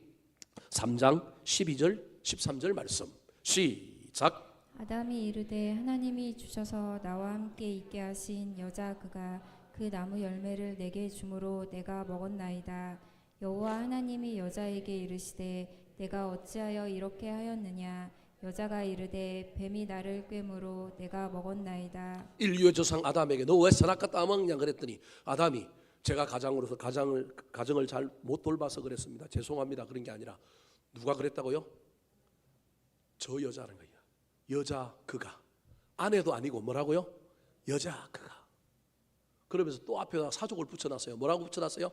3장 12절 13절 말씀 시작. 아담이 이르되 하나님이 주셔서 나와 함께 있게 하신 여자 그가 그 나무 열매를 내게 주므로 내가 먹었나이다. 여호와 하나님이 여자에게 이르시되 내가 어찌하여 이렇게 하였느냐. 여자가 이르되 뱀이 나를 꿰므로 내가 먹었나이다. 인류의 조상 아담에게 너 왜 선악과 따먹냐 그랬더니 아담이 제가 가장으로서 가정을 잘 못 돌봐서 그랬습니다. 죄송합니다. 그런 게 아니라 누가 그랬다고요? 저 여자는 거예요. 여자 그가. 아내도 아니고 뭐라고요? 여자 그가. 그러면서 또 앞에다 사족을 붙여놨어요. 뭐라고 붙여놨어요?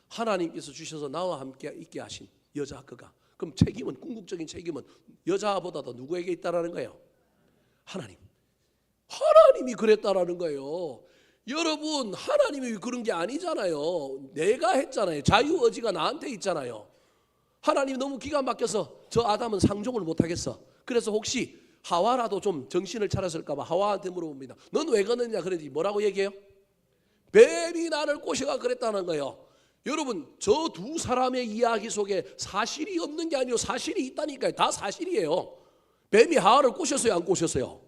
하나님께서 주셔서 나와 함께 있게 하신 여자 그가. 그럼 책임은 궁극적인 책임은 여자보다도 누구에게 있다라는 거예요? 하나님이 그랬다라는 거예요. 여러분 하나님이 그런 게 아니잖아요. 내가 했잖아요. 자유의지가 나한테 있잖아요. 하나님 너무 기가 막혀서 저 아담은 상종을 못하겠어. 그래서 혹시 하와라도 좀 정신을 차렸을까 봐 하와한테 물어봅니다. 넌 왜 그러느냐 그랬더니 뭐라고 얘기해요? 뱀이 나를 꼬셔가 그랬다는 거예요. 여러분 저 두 사람의 이야기 속에 사실이 없는 게 아니고 사실이 있다니까요. 다 사실이에요. 뱀이 하와를 꼬셨어요 안 꼬셨어요?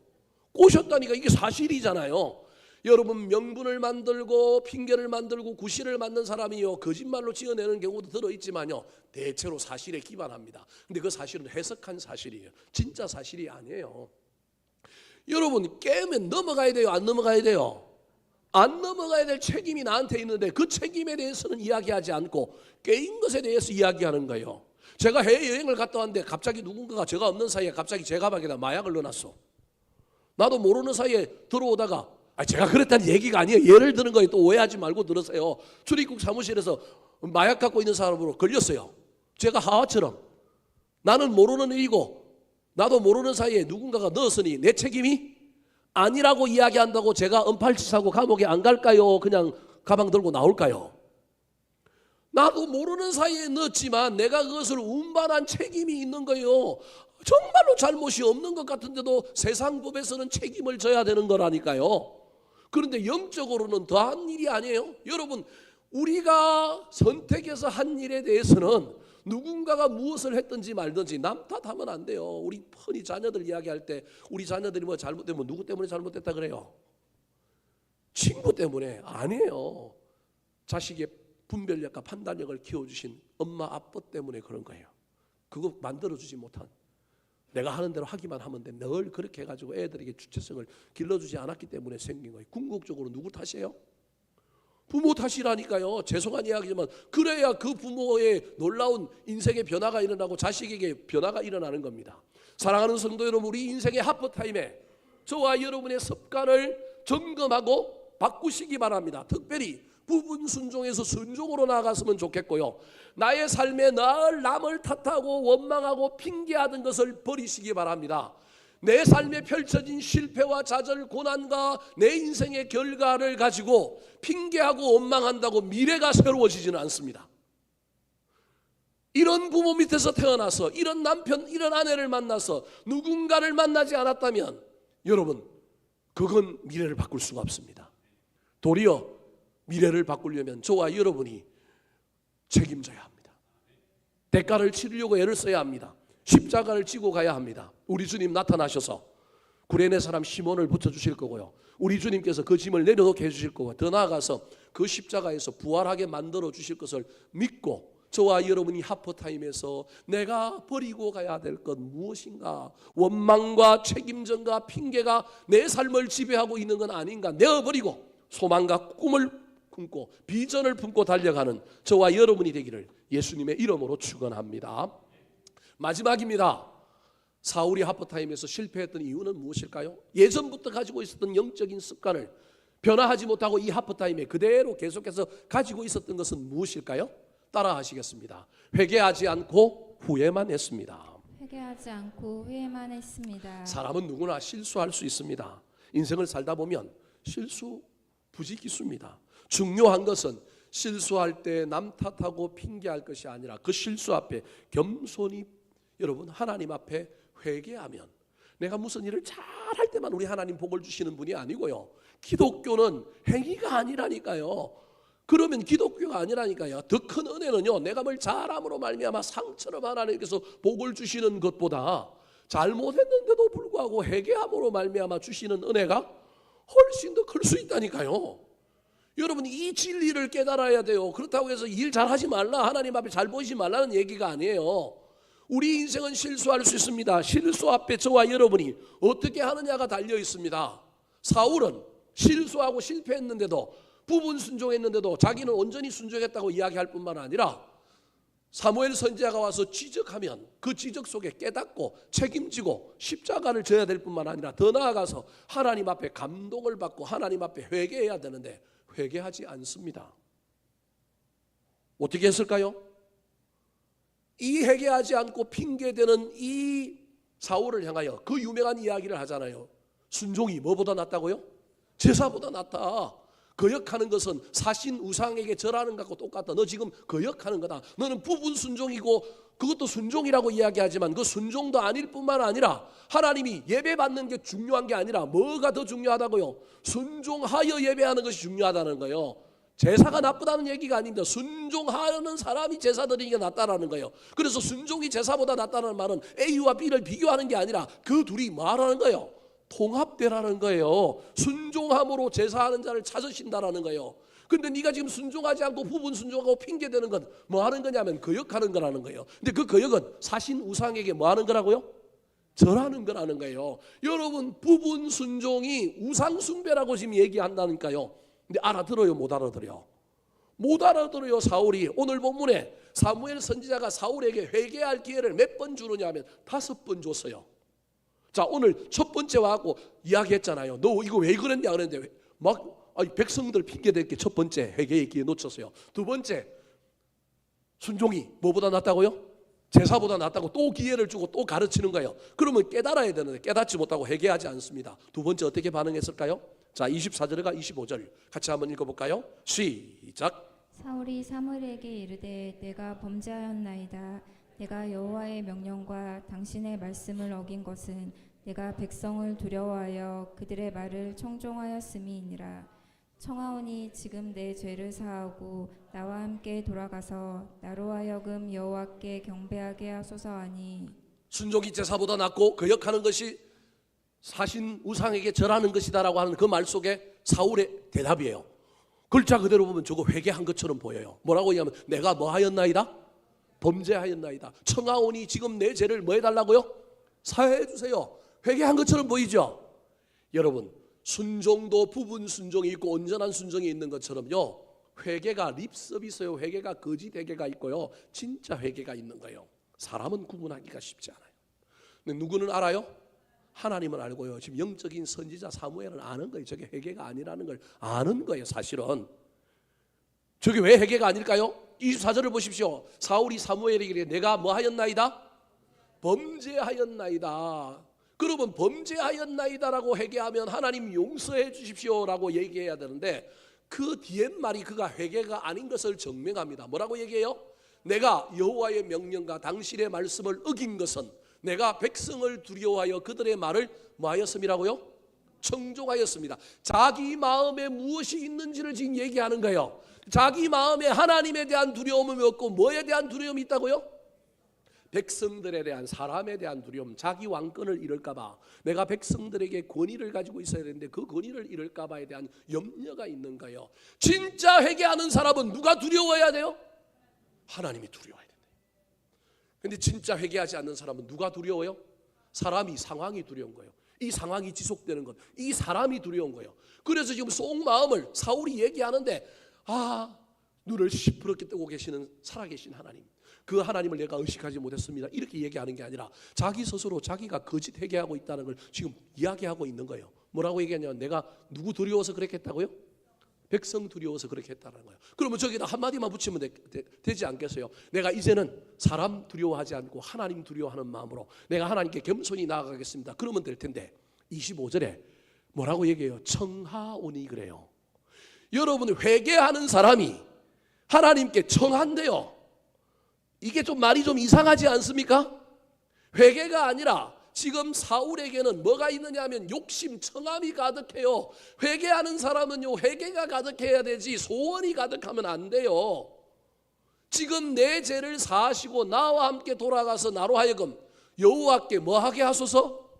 꼬셨다니까. 이게 사실이잖아요. 여러분 명분을 만들고 핑계를 만들고 구실을 만든 사람이요 거짓말로 지어내는 경우도 들어있지만요 대체로 사실에 기반합니다. 근데 그 사실은 해석한 사실이에요. 진짜 사실이 아니에요. 여러분 깨면 넘어가야 돼요 안 넘어가야 돼요? 안 넘어가야 될 책임이 나한테 있는데 그 책임에 대해서는 이야기하지 않고 깨인 것에 대해서 이야기하는 거예요. 제가 해외여행을 갔다 왔는데 갑자기 누군가가 제가 없는 사이에 갑자기 제 가방에다 마약을 넣어놨어. 나도 모르는 사이에 들어오다가 제가 그랬다는 얘기가 아니에요. 예를 드는 거예요. 또 오해하지 말고 들으세요. 출입국 사무실에서 마약 갖고 있는 사람으로 걸렸어요. 제가 하와처럼 나는 모르는 일이고 나도 모르는 사이에 누군가가 넣었으니 내 책임이 아니라고 이야기한다고 제가 은팔치사고 감옥에 안 갈까요? 그냥 가방 들고 나올까요? 나도 모르는 사이에 넣었지만 내가 그것을 운반한 책임이 있는 거예요. 정말로 잘못이 없는 것 같은데도 세상 법에서는 책임을 져야 되는 거라니까요. 그런데 영적으로는 더한 일이 아니에요. 여러분, 우리가 선택해서 한 일에 대해서는 누군가가 무엇을 했든지 말든지 남 탓하면 안 돼요. 우리 흔히 자녀들 이야기할 때 우리 자녀들이 뭐 잘못되면 누구 때문에 잘못됐다 그래요? 친구 때문에. 아니에요. 자식의 분별력과 판단력을 키워주신 엄마 아빠 때문에 그런 거예요. 그거 만들어주지 못한, 내가 하는 대로 하기만 하면 돼, 늘 그렇게 해가지고 애들에게 주체성을 길러주지 않았기 때문에 생긴 거예요. 궁극적으로 누구 탓이에요? 부모 탓이라니까요. 죄송한 이야기지만 그래야 그 부모의 놀라운 인생의 변화가 일어나고 자식에게 변화가 일어나는 겁니다. 사랑하는 성도 여러분, 우리 인생의 하프타임에 저와 여러분의 습관을 점검하고 바꾸시기 바랍니다. 특별히 부분 순종에서 순종으로 나아갔으면 좋겠고요. 나의 삶에 늘 남을 탓하고 원망하고 핑계하던 것을 버리시기 바랍니다. 내 삶에 펼쳐진 실패와 좌절, 고난과 내 인생의 결과를 가지고 핑계하고 원망한다고 미래가 새로워지지는 않습니다. 이런 부모 밑에서 태어나서 이런 남편, 이런 아내를 만나서 누군가를 만나지 않았다면 여러분, 그건 미래를 바꿀 수가 없습니다. 도리어 미래를 바꾸려면 저와 여러분이 책임져야 합니다. 대가를 치르려고 애를 써야 합니다. 십자가를 지고 가야 합니다. 우리 주님 나타나셔서 구레네 사람 시몬을 붙여주실 거고요. 우리 주님께서 그 짐을 내려놓게 해주실 거고, 더 나아가서 그 십자가에서 부활하게 만들어 주실 것을 믿고 저와 여러분이 하프타임에서 내가 버리고 가야 될 것 무엇인가, 원망과 책임전과 핑계가 내 삶을 지배하고 있는 건 아닌가 내어버리고 소망과 꿈을 품고 비전을 품고 달려가는 저와 여러분이 되기를 예수님의 이름으로 축원합니다. 마지막입니다. 사울이 하프타임에서 실패했던 이유는 무엇일까요? 예전부터 가지고 있었던 영적인 습관을 변화하지 못하고 이 하프타임에 그대로 계속해서 가지고 있었던 것은 무엇일까요? 따라 하시겠습니다. 회개하지 않고 후회만 했습니다. 회개하지 않고 후회만 했습니다. 사람은 누구나 실수할 수 있습니다. 인생을 살다 보면 실수 부지기수입니다. 중요한 것은 실수할 때 남 탓하고 핑계할 것이 아니라 그 실수 앞에 겸손히 여러분 하나님 앞에 회개하면, 내가 무슨 일을 잘할 때만 우리 하나님 복을 주시는 분이 아니고요. 기독교는 행위가 아니라니까요. 그러면 기독교가 아니라니까요. 더 큰 은혜는요, 내가 뭘 잘함으로 말미암아 상처럼 하나님께서 복을 주시는 것보다 잘못했는데도 불구하고 회개함으로 말미암아 주시는 은혜가 훨씬 더 클 수 있다니까요. 여러분, 이 진리를 깨달아야 돼요. 그렇다고 해서 일 잘하지 말라, 하나님 앞에 잘 보이지 말라는 얘기가 아니에요. 우리 인생은 실수할 수 있습니다. 실수 앞에 저와 여러분이 어떻게 하느냐가 달려 있습니다. 사울은 실수하고 실패했는데도, 부분 순종했는데도 자기는 온전히 순종했다고 이야기할 뿐만 아니라 사무엘 선지자가 와서 지적하면 그 지적 속에 깨닫고 책임지고 십자가를 져야 될 뿐만 아니라 더 나아가서 하나님 앞에 감동을 받고 하나님 앞에 회개해야 되는데 회개하지 않습니다. 어떻게 했을까요? 이 회개하지 않고 핑계대는 이 사울을 향하여 그 유명한 이야기를 하잖아요. 순종이 뭐보다 낫다고요? 제사보다 낫다. 거역하는 것은 사신 우상에게 절하는 것과 똑같다. 너 지금 거역하는 거다. 너는 부분 순종이고 그것도 순종이라고 이야기하지만 그 순종도 아닐 뿐만 아니라 하나님이 예배 받는 게 중요한 게 아니라 뭐가 더 중요하다고요? 순종하여 예배하는 것이 중요하다는 거예요. 제사가 나쁘다는 얘기가 아닙니다. 순종하는 사람이 제사 드리는 게 낫다라는 거예요. 그래서 순종이 제사보다 낫다는 말은 A와 B를 비교하는 게 아니라 그 둘이 말하는 거예요. 통합되라는 거예요. 순종함으로 제사하는 자를 찾으신다라는 거예요. 근데 네가 지금 순종하지 않고 부분 순종하고 핑계대는 건 뭐 하는 거냐면 거역하는 거라는 거예요. 근데 그 거역은 사신 우상에게 뭐 하는 거라고요? 절하는 거라는 거예요. 여러분, 부분 순종이 우상 숭배라고 지금 얘기한다니까요. 근데 알아들어요, 못 알아들어요? 못 알아들어요. 사울이 오늘 본문에 사무엘 선지자가 사울에게 회개할 기회를 몇 번 주느냐 하면 5번 줬어요. 자, 오늘 첫 번째 와갖고 이야기했잖아요. 너 이거 왜 그랬냐 그랬는데 막 백성들 핑계댈 게 첫 번째 회개의 기회 놓쳤어요. 두 번째, 순종이 뭐보다 낫다고요? 제사보다 낫다고 또 기회를 주고 또 가르치는 거예요. 그러면 깨달아야 되는데 깨닫지 못하고 회개하지 않습니다. 두 번째 어떻게 반응했을까요? 자, 24절과 25절 같이 한번 읽어볼까요? 시작. 사울이 사무엘에게 이르되 내가 범죄하였나이다. 내가 여호와의 명령과 당신의 말씀을 어긴 것은 내가 백성을 두려워하여 그들의 말을 청종하였음이니라. 청하오니 지금 내 죄를 사하고 나와 함께 돌아가서 나로 하여금 여호와께 경배하게 하소서 하니 순종이 제사보다 낫고 거역하는 것이 사신 우상에게 절하는 것이다라고 하는 그 말 속에 사울의 대답이에요. 글자 그대로 보면 저거 회개한 것처럼 보여요. 뭐라고 얘기하면 내가 뭐 하였나이다? 범죄하였나이다. 청하오니 지금 내 죄를 뭐 해달라고요? 사해해 주세요. 회개한 것처럼 보이죠? 여러분, 순종도 부분 순종이 있고 온전한 순종이 있는 것처럼요, 회개가 립서비스요, 회개가 거짓 회개가 있고요, 진짜 회개가 있는 거예요. 사람은 구분하기가 쉽지 않아요. 근데 누구는 알아요? 하나님은 알고요. 지금 영적인 선지자 사무엘은 아는 거예요. 저게 회개가 아니라는 걸 아는 거예요. 사실은 저게 왜 회개가 아닐까요? 24절을 보십시오. 사울이 사무엘에게 내가 뭐 하였나이다? 범죄하였나이다. 그러면 범죄하였나이다라고 회개하면 하나님 용서해 주십시오라고 얘기해야 되는데 그 뒤에 말이 그가 회개가 아닌 것을 증명합니다. 뭐라고 얘기해요? 내가 여호와의 명령과 당신의 말씀을 어긴 것은 내가 백성을 두려워하여 그들의 말을 뭐하였음이라고요? 청종하였습니다. 자기 마음에 무엇이 있는지를 지금 얘기하는 거예요. 자기 마음에 하나님에 대한 두려움이 없고 뭐에 대한 두려움이 있다고요? 백성들에 대한, 사람에 대한 두려움, 자기 왕권을 잃을까 봐, 내가 백성들에게 권위를 가지고 있어야 되는데 그 권위를 잃을까 봐에 대한 염려가 있는 거예요. 진짜 회개하는 사람은 누가 두려워해야 돼요? 하나님이 두려워야 돼요. 근데 진짜 회개하지 않는 사람은 누가 두려워요? 사람이, 상황이 두려운 거예요. 이 상황이 지속되는 것, 이 사람이 두려운 거예요. 그래서 지금 속마음을 사울이 얘기하는데 눈을 시퍼렇게 뜨고 계시는 살아계신 하나님, 그 하나님을 내가 의식하지 못했습니다, 이렇게 얘기하는 게 아니라 자기 스스로 자기가 거짓 회개하고 있다는 걸 지금 이야기하고 있는 거예요. 뭐라고 얘기하냐면 내가 누구 두려워서 그렇게 했다고요? 백성 두려워서 그렇게 했다는 거예요. 그러면 저기다 한마디만 붙이면 되지 않겠어요? 내가 이제는 사람 두려워하지 않고 하나님 두려워하는 마음으로 내가 하나님께 겸손히 나아가겠습니다. 그러면 될 텐데 25절에 뭐라고 얘기해요? 청하오니 그래요. 여러분, 회개하는 사람이 하나님께 청한대요. 이게 좀 말이 좀 이상하지 않습니까? 회개가 아니라 지금 사울에게는 뭐가 있느냐 하면 욕심, 청함이 가득해요. 회개하는 사람은요, 회개가 가득해야 되지 소원이 가득하면 안 돼요. 지금 내 죄를 사하시고 나와 함께 돌아가서 나로 하여금 여호와께 뭐하게 하소서?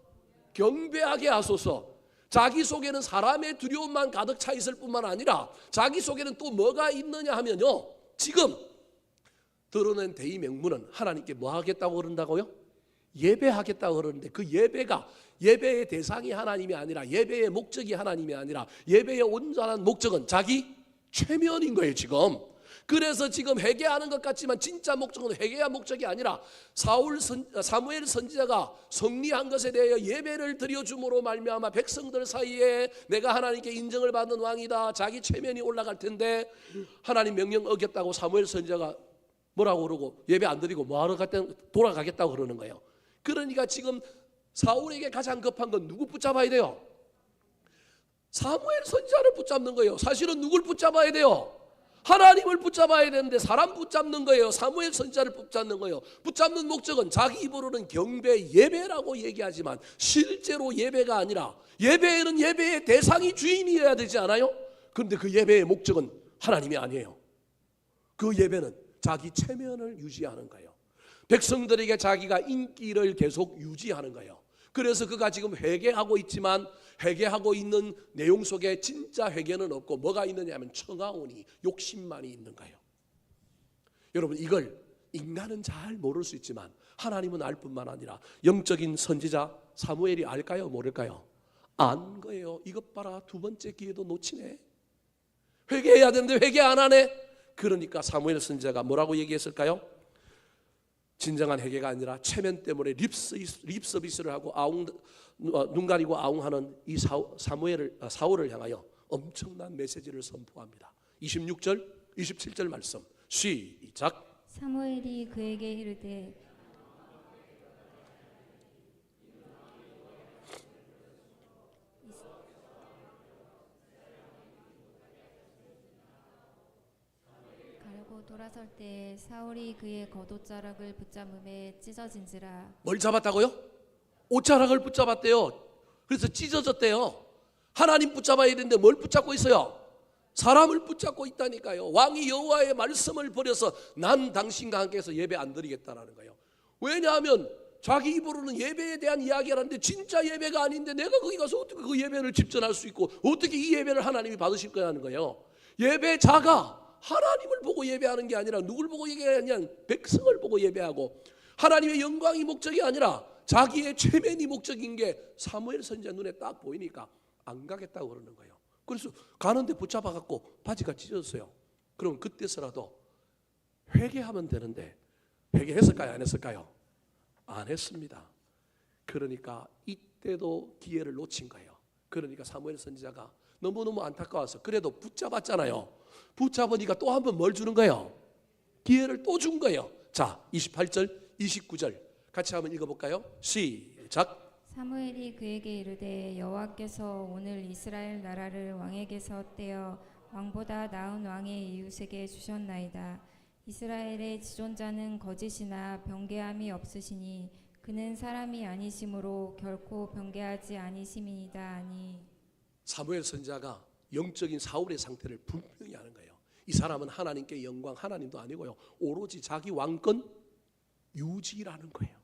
경배하게 하소서. 자기 속에는 사람의 두려움만 가득 차 있을 뿐만 아니라 자기 속에는 또 뭐가 있느냐 하면요, 지금 드러낸 대의 명분은 하나님께 뭐 하겠다고 그런다고요? 예배하겠다고 그러는데 그 예배가, 예배의 대상이 하나님이 아니라, 예배의 목적이 하나님이 아니라, 예배의 온전한 목적은 자기 최면인 거예요 지금. 그래서 지금 회개하는 것 같지만 진짜 목적은 회개의 목적이 아니라 사무엘 선지자가 성리한 것에 대하여 예배를 드려줌으로 말미암아 백성들 사이에 내가 하나님께 인정을 받는 왕이다, 자기 체면이 올라갈 텐데 하나님 명령 어겼다고 사무엘 선지자가 뭐라고 그러고 예배 안 드리고 뭐하러 돌아가겠다고 그러는 거예요. 그러니까 지금 사울에게 가장 급한 건 누구 붙잡아야 돼요? 사무엘 선지자를 붙잡는 거예요. 사실은 누굴 붙잡아야 돼요? 하나님을 붙잡아야 되는데 사람 붙잡는 거예요. 사무엘 선지자를 붙잡는 거예요. 붙잡는 목적은 자기 입으로는 경배, 예배라고 얘기하지만 실제로 예배가 아니라, 예배에는 예배의 대상이 주인이어야 되지 않아요? 그런데 그 예배의 목적은 하나님이 아니에요. 그 예배는 자기 체면을 유지하는 거예요. 백성들에게 자기가 인기를 계속 유지하는 거예요. 그래서 그가 지금 회개하고 있지만 회개하고 있는 내용 속에 진짜 회개는 없고 뭐가 있느냐 하면 청하오니, 욕심만이 있는 거예요. 여러분, 이걸 인간은 잘 모를 수 있지만 하나님은 알 뿐만 아니라 영적인 선지자 사무엘이 알까요? 모를까요? 안 거예요. 이것 봐라, 두 번째 기회도 놓치네. 회개해야 되는데 회개 안 하네. 그러니까 사무엘 선지자가 뭐라고 얘기했을까요? 진정한 회개가 아니라 체면 때문에 립서비스를 하고 눈 가리고 아웅하는 이 사울을 향하여 엄청난 메시지를 선포합니다. 26절, 27절 말씀 시작. 사무엘이 그에게 이르되 설 때 사울이 그의 겉옷자락을 붙잡음에 찢어진지라. 뭘 잡았다고요? 옷자락을 붙잡았대요. 그래서 찢어졌대요. 하나님 붙잡아야 되는데 뭘 붙잡고 있어요? 사람을 붙잡고 있다니까요. 왕이 여호와의 말씀을 버려서 난 당신과 함께해서 예배 안 드리겠다라는 거예요. 왜냐하면 자기 입으로는 예배에 대한 이야기를 하는데 진짜 예배가 아닌데 내가 거기 가서 어떻게 그 예배를 집전할 수 있고 어떻게 이 예배를 하나님이 받으실 거냐는 거예요. 예배자가 하나님을 보고 예배하는 게 아니라 누굴 보고 예배하냐, 백성을 보고 예배하고 하나님의 영광이 목적이 아니라 자기의 체면이 목적인 게 사무엘 선지자 눈에 딱 보이니까 안 가겠다고 그러는 거예요. 그래서 가는데 붙잡아갖고 바지가 찢어졌어요. 그럼 그때서라도 회개하면 되는데 회개했을까요? 안 했을까요? 안 했습니다. 그러니까 이때도 기회를 놓친 거예요. 그러니까 사무엘 선지자가 너무너무 안타까워서 그래도 붙잡았잖아요. 붙잡으니까 또 한 번 뭘 주는 거예요? 기회를 또 준 거예요. 자, 28절, 29절 같이 한번 읽어볼까요? 시작. 사무엘이 그에게 이르되 여호와께서 오늘 이스라엘 나라를 왕에게서 떼어 왕보다 나은 왕의 이웃에게 주셨나이다. 이스라엘의 지존자는 거짓이나 변개함이 없으시니 그는 사람이 아니심으로 결코 변개하지 아니심이니이다 하니. 사무엘 선지자가 영적인 사울의 상태를 분명히 하는 거예요. 이 사람은 하나님께 영광, 하나님도 아니고요, 오로지 자기 왕권 유지라는 거예요.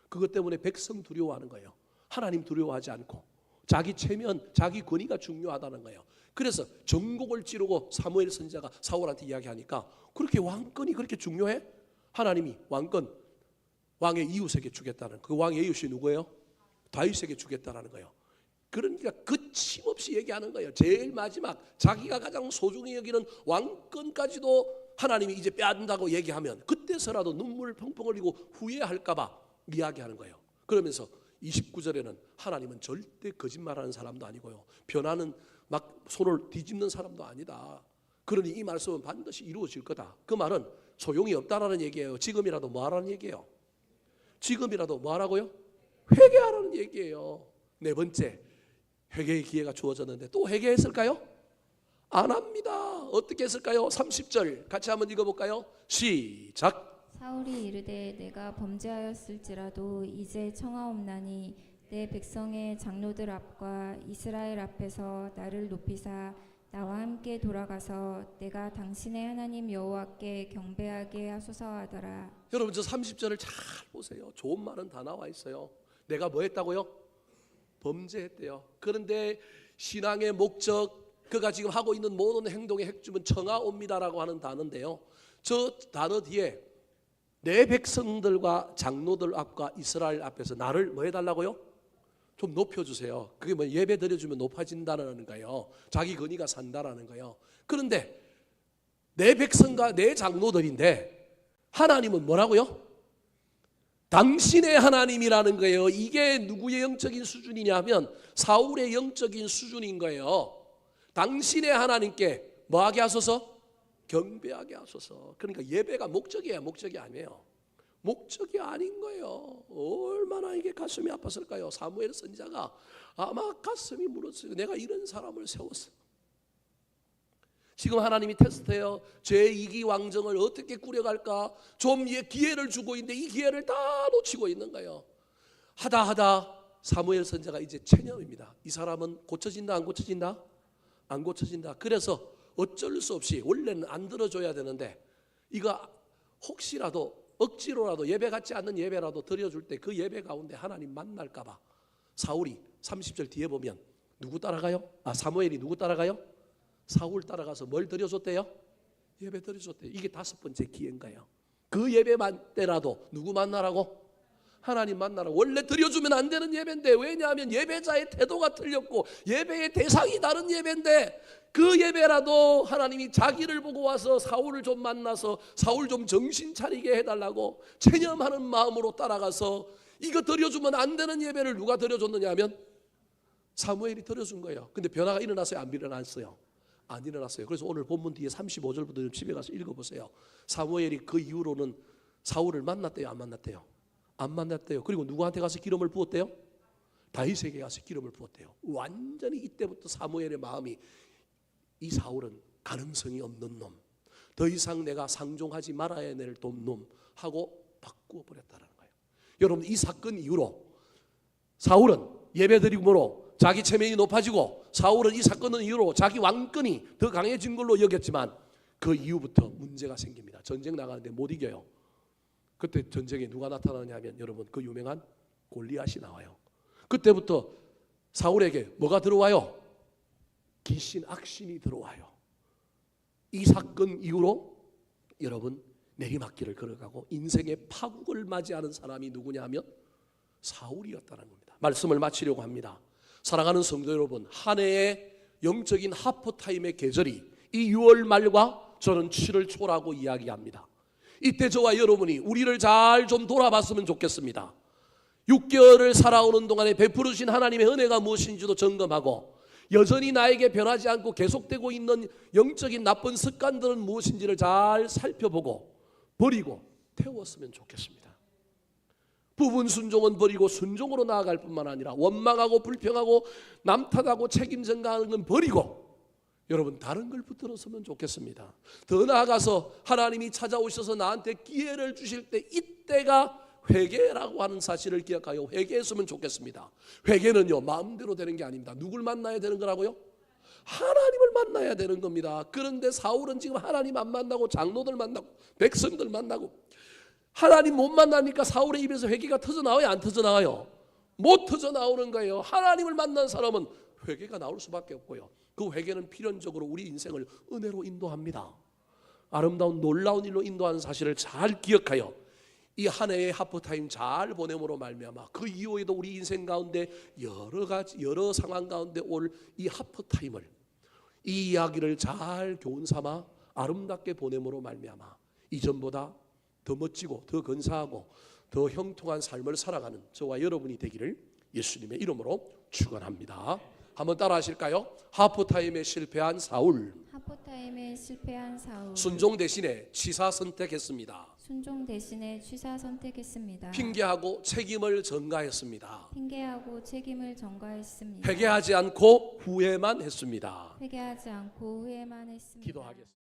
그것 때문에 백성 두려워하는 거예요. 하나님 두려워하지 않고 자기 체면, 자기 권위가 중요하다는 거예요. 그래서 전곡을 찌르고 사무엘 선지자가 사울한테 이야기하니까 그렇게 왕권이 그렇게 중요해? 하나님이 왕권, 왕의 이웃에게 주겠다는, 그 왕의 이웃이 누구예요? 다윗에게 주겠다라는 거예요. 그러니까 거침없이 얘기하는 거예요. 제일 마지막 자기가 가장 소중히 여기는 왕권까지도 하나님이 이제 빼앗는다고 얘기하면 그때서라도 눈물을 펑펑 흘리고 후회할까 봐 이야기하는 거예요. 그러면서 29절에는 하나님은 절대 거짓말하는 사람도 아니고요, 변하는 막 손을 뒤집는 사람도 아니다. 그러니 이 말씀은 반드시 이루어질 거다. 그 말은 소용이 없다라는 얘기예요. 지금이라도 뭐 하라는 얘기예요? 지금이라도 뭐 하라고요? 회개하라는 얘기예요. 네 번째, 회개의 기회가 주어졌는데 또 회개했을까요? 안 합니다. 어떻게 했을까요? 30절 같이 한번 읽어볼까요? 시작. 사울이 이르되 내가 범죄하였을지라도 이제 청하옵나니 내 백성의 장로들 앞과 이스라엘 앞에서 나를 높이사 나와 함께 돌아가서 내가 당신의 하나님 여호와께 경배하게 하소서 하더라. 여러분 저 30절을 잘 보세요. 좋은 말은 다 나와 있어요. 내가 뭐 했다고요? 범죄했대요. 그런데 신앙의 목적, 그가 지금 하고 있는 모든 행동의 핵심은 청하옵니다라고 하는 단어인데요, 저 단어 뒤에 내 백성들과 장로들 앞과 이스라엘 앞에서 나를 뭐 해달라고요? 좀 높여주세요. 그게 뭐 예배 드려주면 높아진다는 거예요. 자기 권위가 산다라는 거예요. 그런데 내 백성과 내 장로들인데 하나님은 뭐라고요? 당신의 하나님이라는 거예요. 이게 누구의 영적인 수준이냐 하면 사울의 영적인 수준인 거예요. 당신의 하나님께 뭐하게 하소서? 경배하게 하소서. 그러니까 예배가 목적이에요, 목적이 아니에요. 목적이 아닌 거예요. 얼마나 이게 가슴이 아팠을까요? 사무엘 선지자가 아마 가슴이 무너졌어요. 내가 이런 사람을 세웠어. 지금 하나님이 테스트해요. 제2기 왕정을 어떻게 꾸려갈까? 좀 기회를 주고 있는데 이 기회를 다 놓치고 있는 거예요. 하다 사무엘 선지자가 이제 체념입니다. 이 사람은 고쳐진다 안 고쳐진다? 안 고쳐진다. 그래서 어쩔 수 없이 원래는 안 들어줘야 되는데 이거 혹시라도 억지로라도 예배 같지 않는 예배라도 드려줄 때 그 예배 가운데 하나님 만날까 봐 사울이 30절 뒤에 보면 누구 따라가요? 사무엘이 누구 따라가요? 사울 따라가서 뭘 드려줬대요? 예배 드려줬대요. 이게 5번째 기회인가요? 그 예배만 때라도 누구 만나라고? 하나님 만나라고. 원래 드려주면 안 되는 예배인데, 왜냐하면 예배자의 태도가 틀렸고 예배의 대상이 다른 예배인데 그 예배라도 하나님이 자기를 보고 와서 사울을 좀 만나서 사울 좀 정신 차리게 해달라고 체념하는 마음으로 따라가서 이거 드려주면 안 되는 예배를 누가 드려줬느냐 하면 사무엘이 드려준 거예요. 근데 변화가 일어났어요? 안 일어났어요? 안 일어났어요. 그래서 오늘 본문 뒤에 35절부터 집에 가서 읽어보세요. 사무엘이 그 이후로는 사울을 만났대요? 안 만났대요? 안 만났대요. 그리고 누구한테 가서 기름을 부었대요? 다윗에게 가서 기름을 부었대요. 완전히 이때부터 사무엘의 마음이 이 사울은 가능성이 없는 놈, 더 이상 내가 상종하지 말아야 될 놈 하고 바꾸어 버렸다는 거예요. 여러분, 이 사건 이후로 사울은 예배드림으로 자기 체면이 높아지고, 사울은 이 사건 이후로 자기 왕권이 더 강해진 걸로 여겼지만, 그 이후부터 문제가 생깁니다. 전쟁 나가는데 못 이겨요. 그때 전쟁에 누가 나타나냐 하면 여러분, 그 유명한 골리앗이 나와요. 그때부터 사울에게 뭐가 들어와요? 귀신, 악신이 들어와요. 이 사건 이후로 여러분, 내리막길을 걸어가고 인생의 파국을 맞이하는 사람이 누구냐 하면 사울이었다는 겁니다. 말씀을 마치려고 합니다. 사랑하는 성도 여러분, 한 해의 영적인 하프타임의 계절이 이 6월 말과 저는 7월 초라고 이야기합니다. 이때 저와 여러분이 우리를 잘 좀 돌아봤으면 좋겠습니다. 6개월을 살아오는 동안에 베풀으신 하나님의 은혜가 무엇인지도 점검하고, 여전히 나에게 변하지 않고 계속되고 있는 영적인 나쁜 습관들은 무엇인지를 잘 살펴보고 버리고 태웠으면 좋겠습니다. 부분 순종은 버리고 순종으로 나아갈 뿐만 아니라, 원망하고 불평하고 남 탓하고 책임 전가하는 건 버리고 여러분, 다른 걸 붙들었으면 좋겠습니다. 더 나아가서 하나님이 찾아오셔서 나한테 기회를 주실 때, 이때가 회개라고 하는 사실을 기억하여 회개했으면 좋겠습니다. 회개는요, 마음대로 되는 게 아닙니다. 누굴 만나야 되는 거라고요? 하나님을 만나야 되는 겁니다. 그런데 사울은 지금 하나님 안 만나고 장로들 만나고 백성들 만나고, 하나님 못 만나니까 사울의 입에서 회개가 터져나와요, 안 터져나와요? 못 터져나오는 거예요. 하나님을 만난 사람은 회개가 나올 수밖에 없고요. 그 회개는 필연적으로 우리 인생을 은혜로 인도합니다. 아름다운 놀라운 일로 인도하는 사실을 잘 기억하여 이 한 해의 하프타임 잘 보냄으로 말미암아 그 이후에도 우리 인생 가운데 여러 상황 가운데 올 이 하프타임을, 이 이야기를 잘 교훈 삼아 아름답게 보냄으로 말미암아 이전보다 더 멋지고 더 근사하고 더 형통한 삶을 살아가는 저와 여러분이 되기를 예수님의 이름으로 축원합니다. 한번 따라 하실까요? 하프타임에 실패한 사울, 하프타임에 실패한 사울, 순종 대신에 취사 선택했습니다. 순종 대신에 취사 선택했습니다. 핑계하고 책임을 전가했습니다. 핑계하고 책임을 전가했습니다. 회개하지 않고 후회만 했습니다. 회개하지 않고 후회만 했습니다. 기도하겠습니다.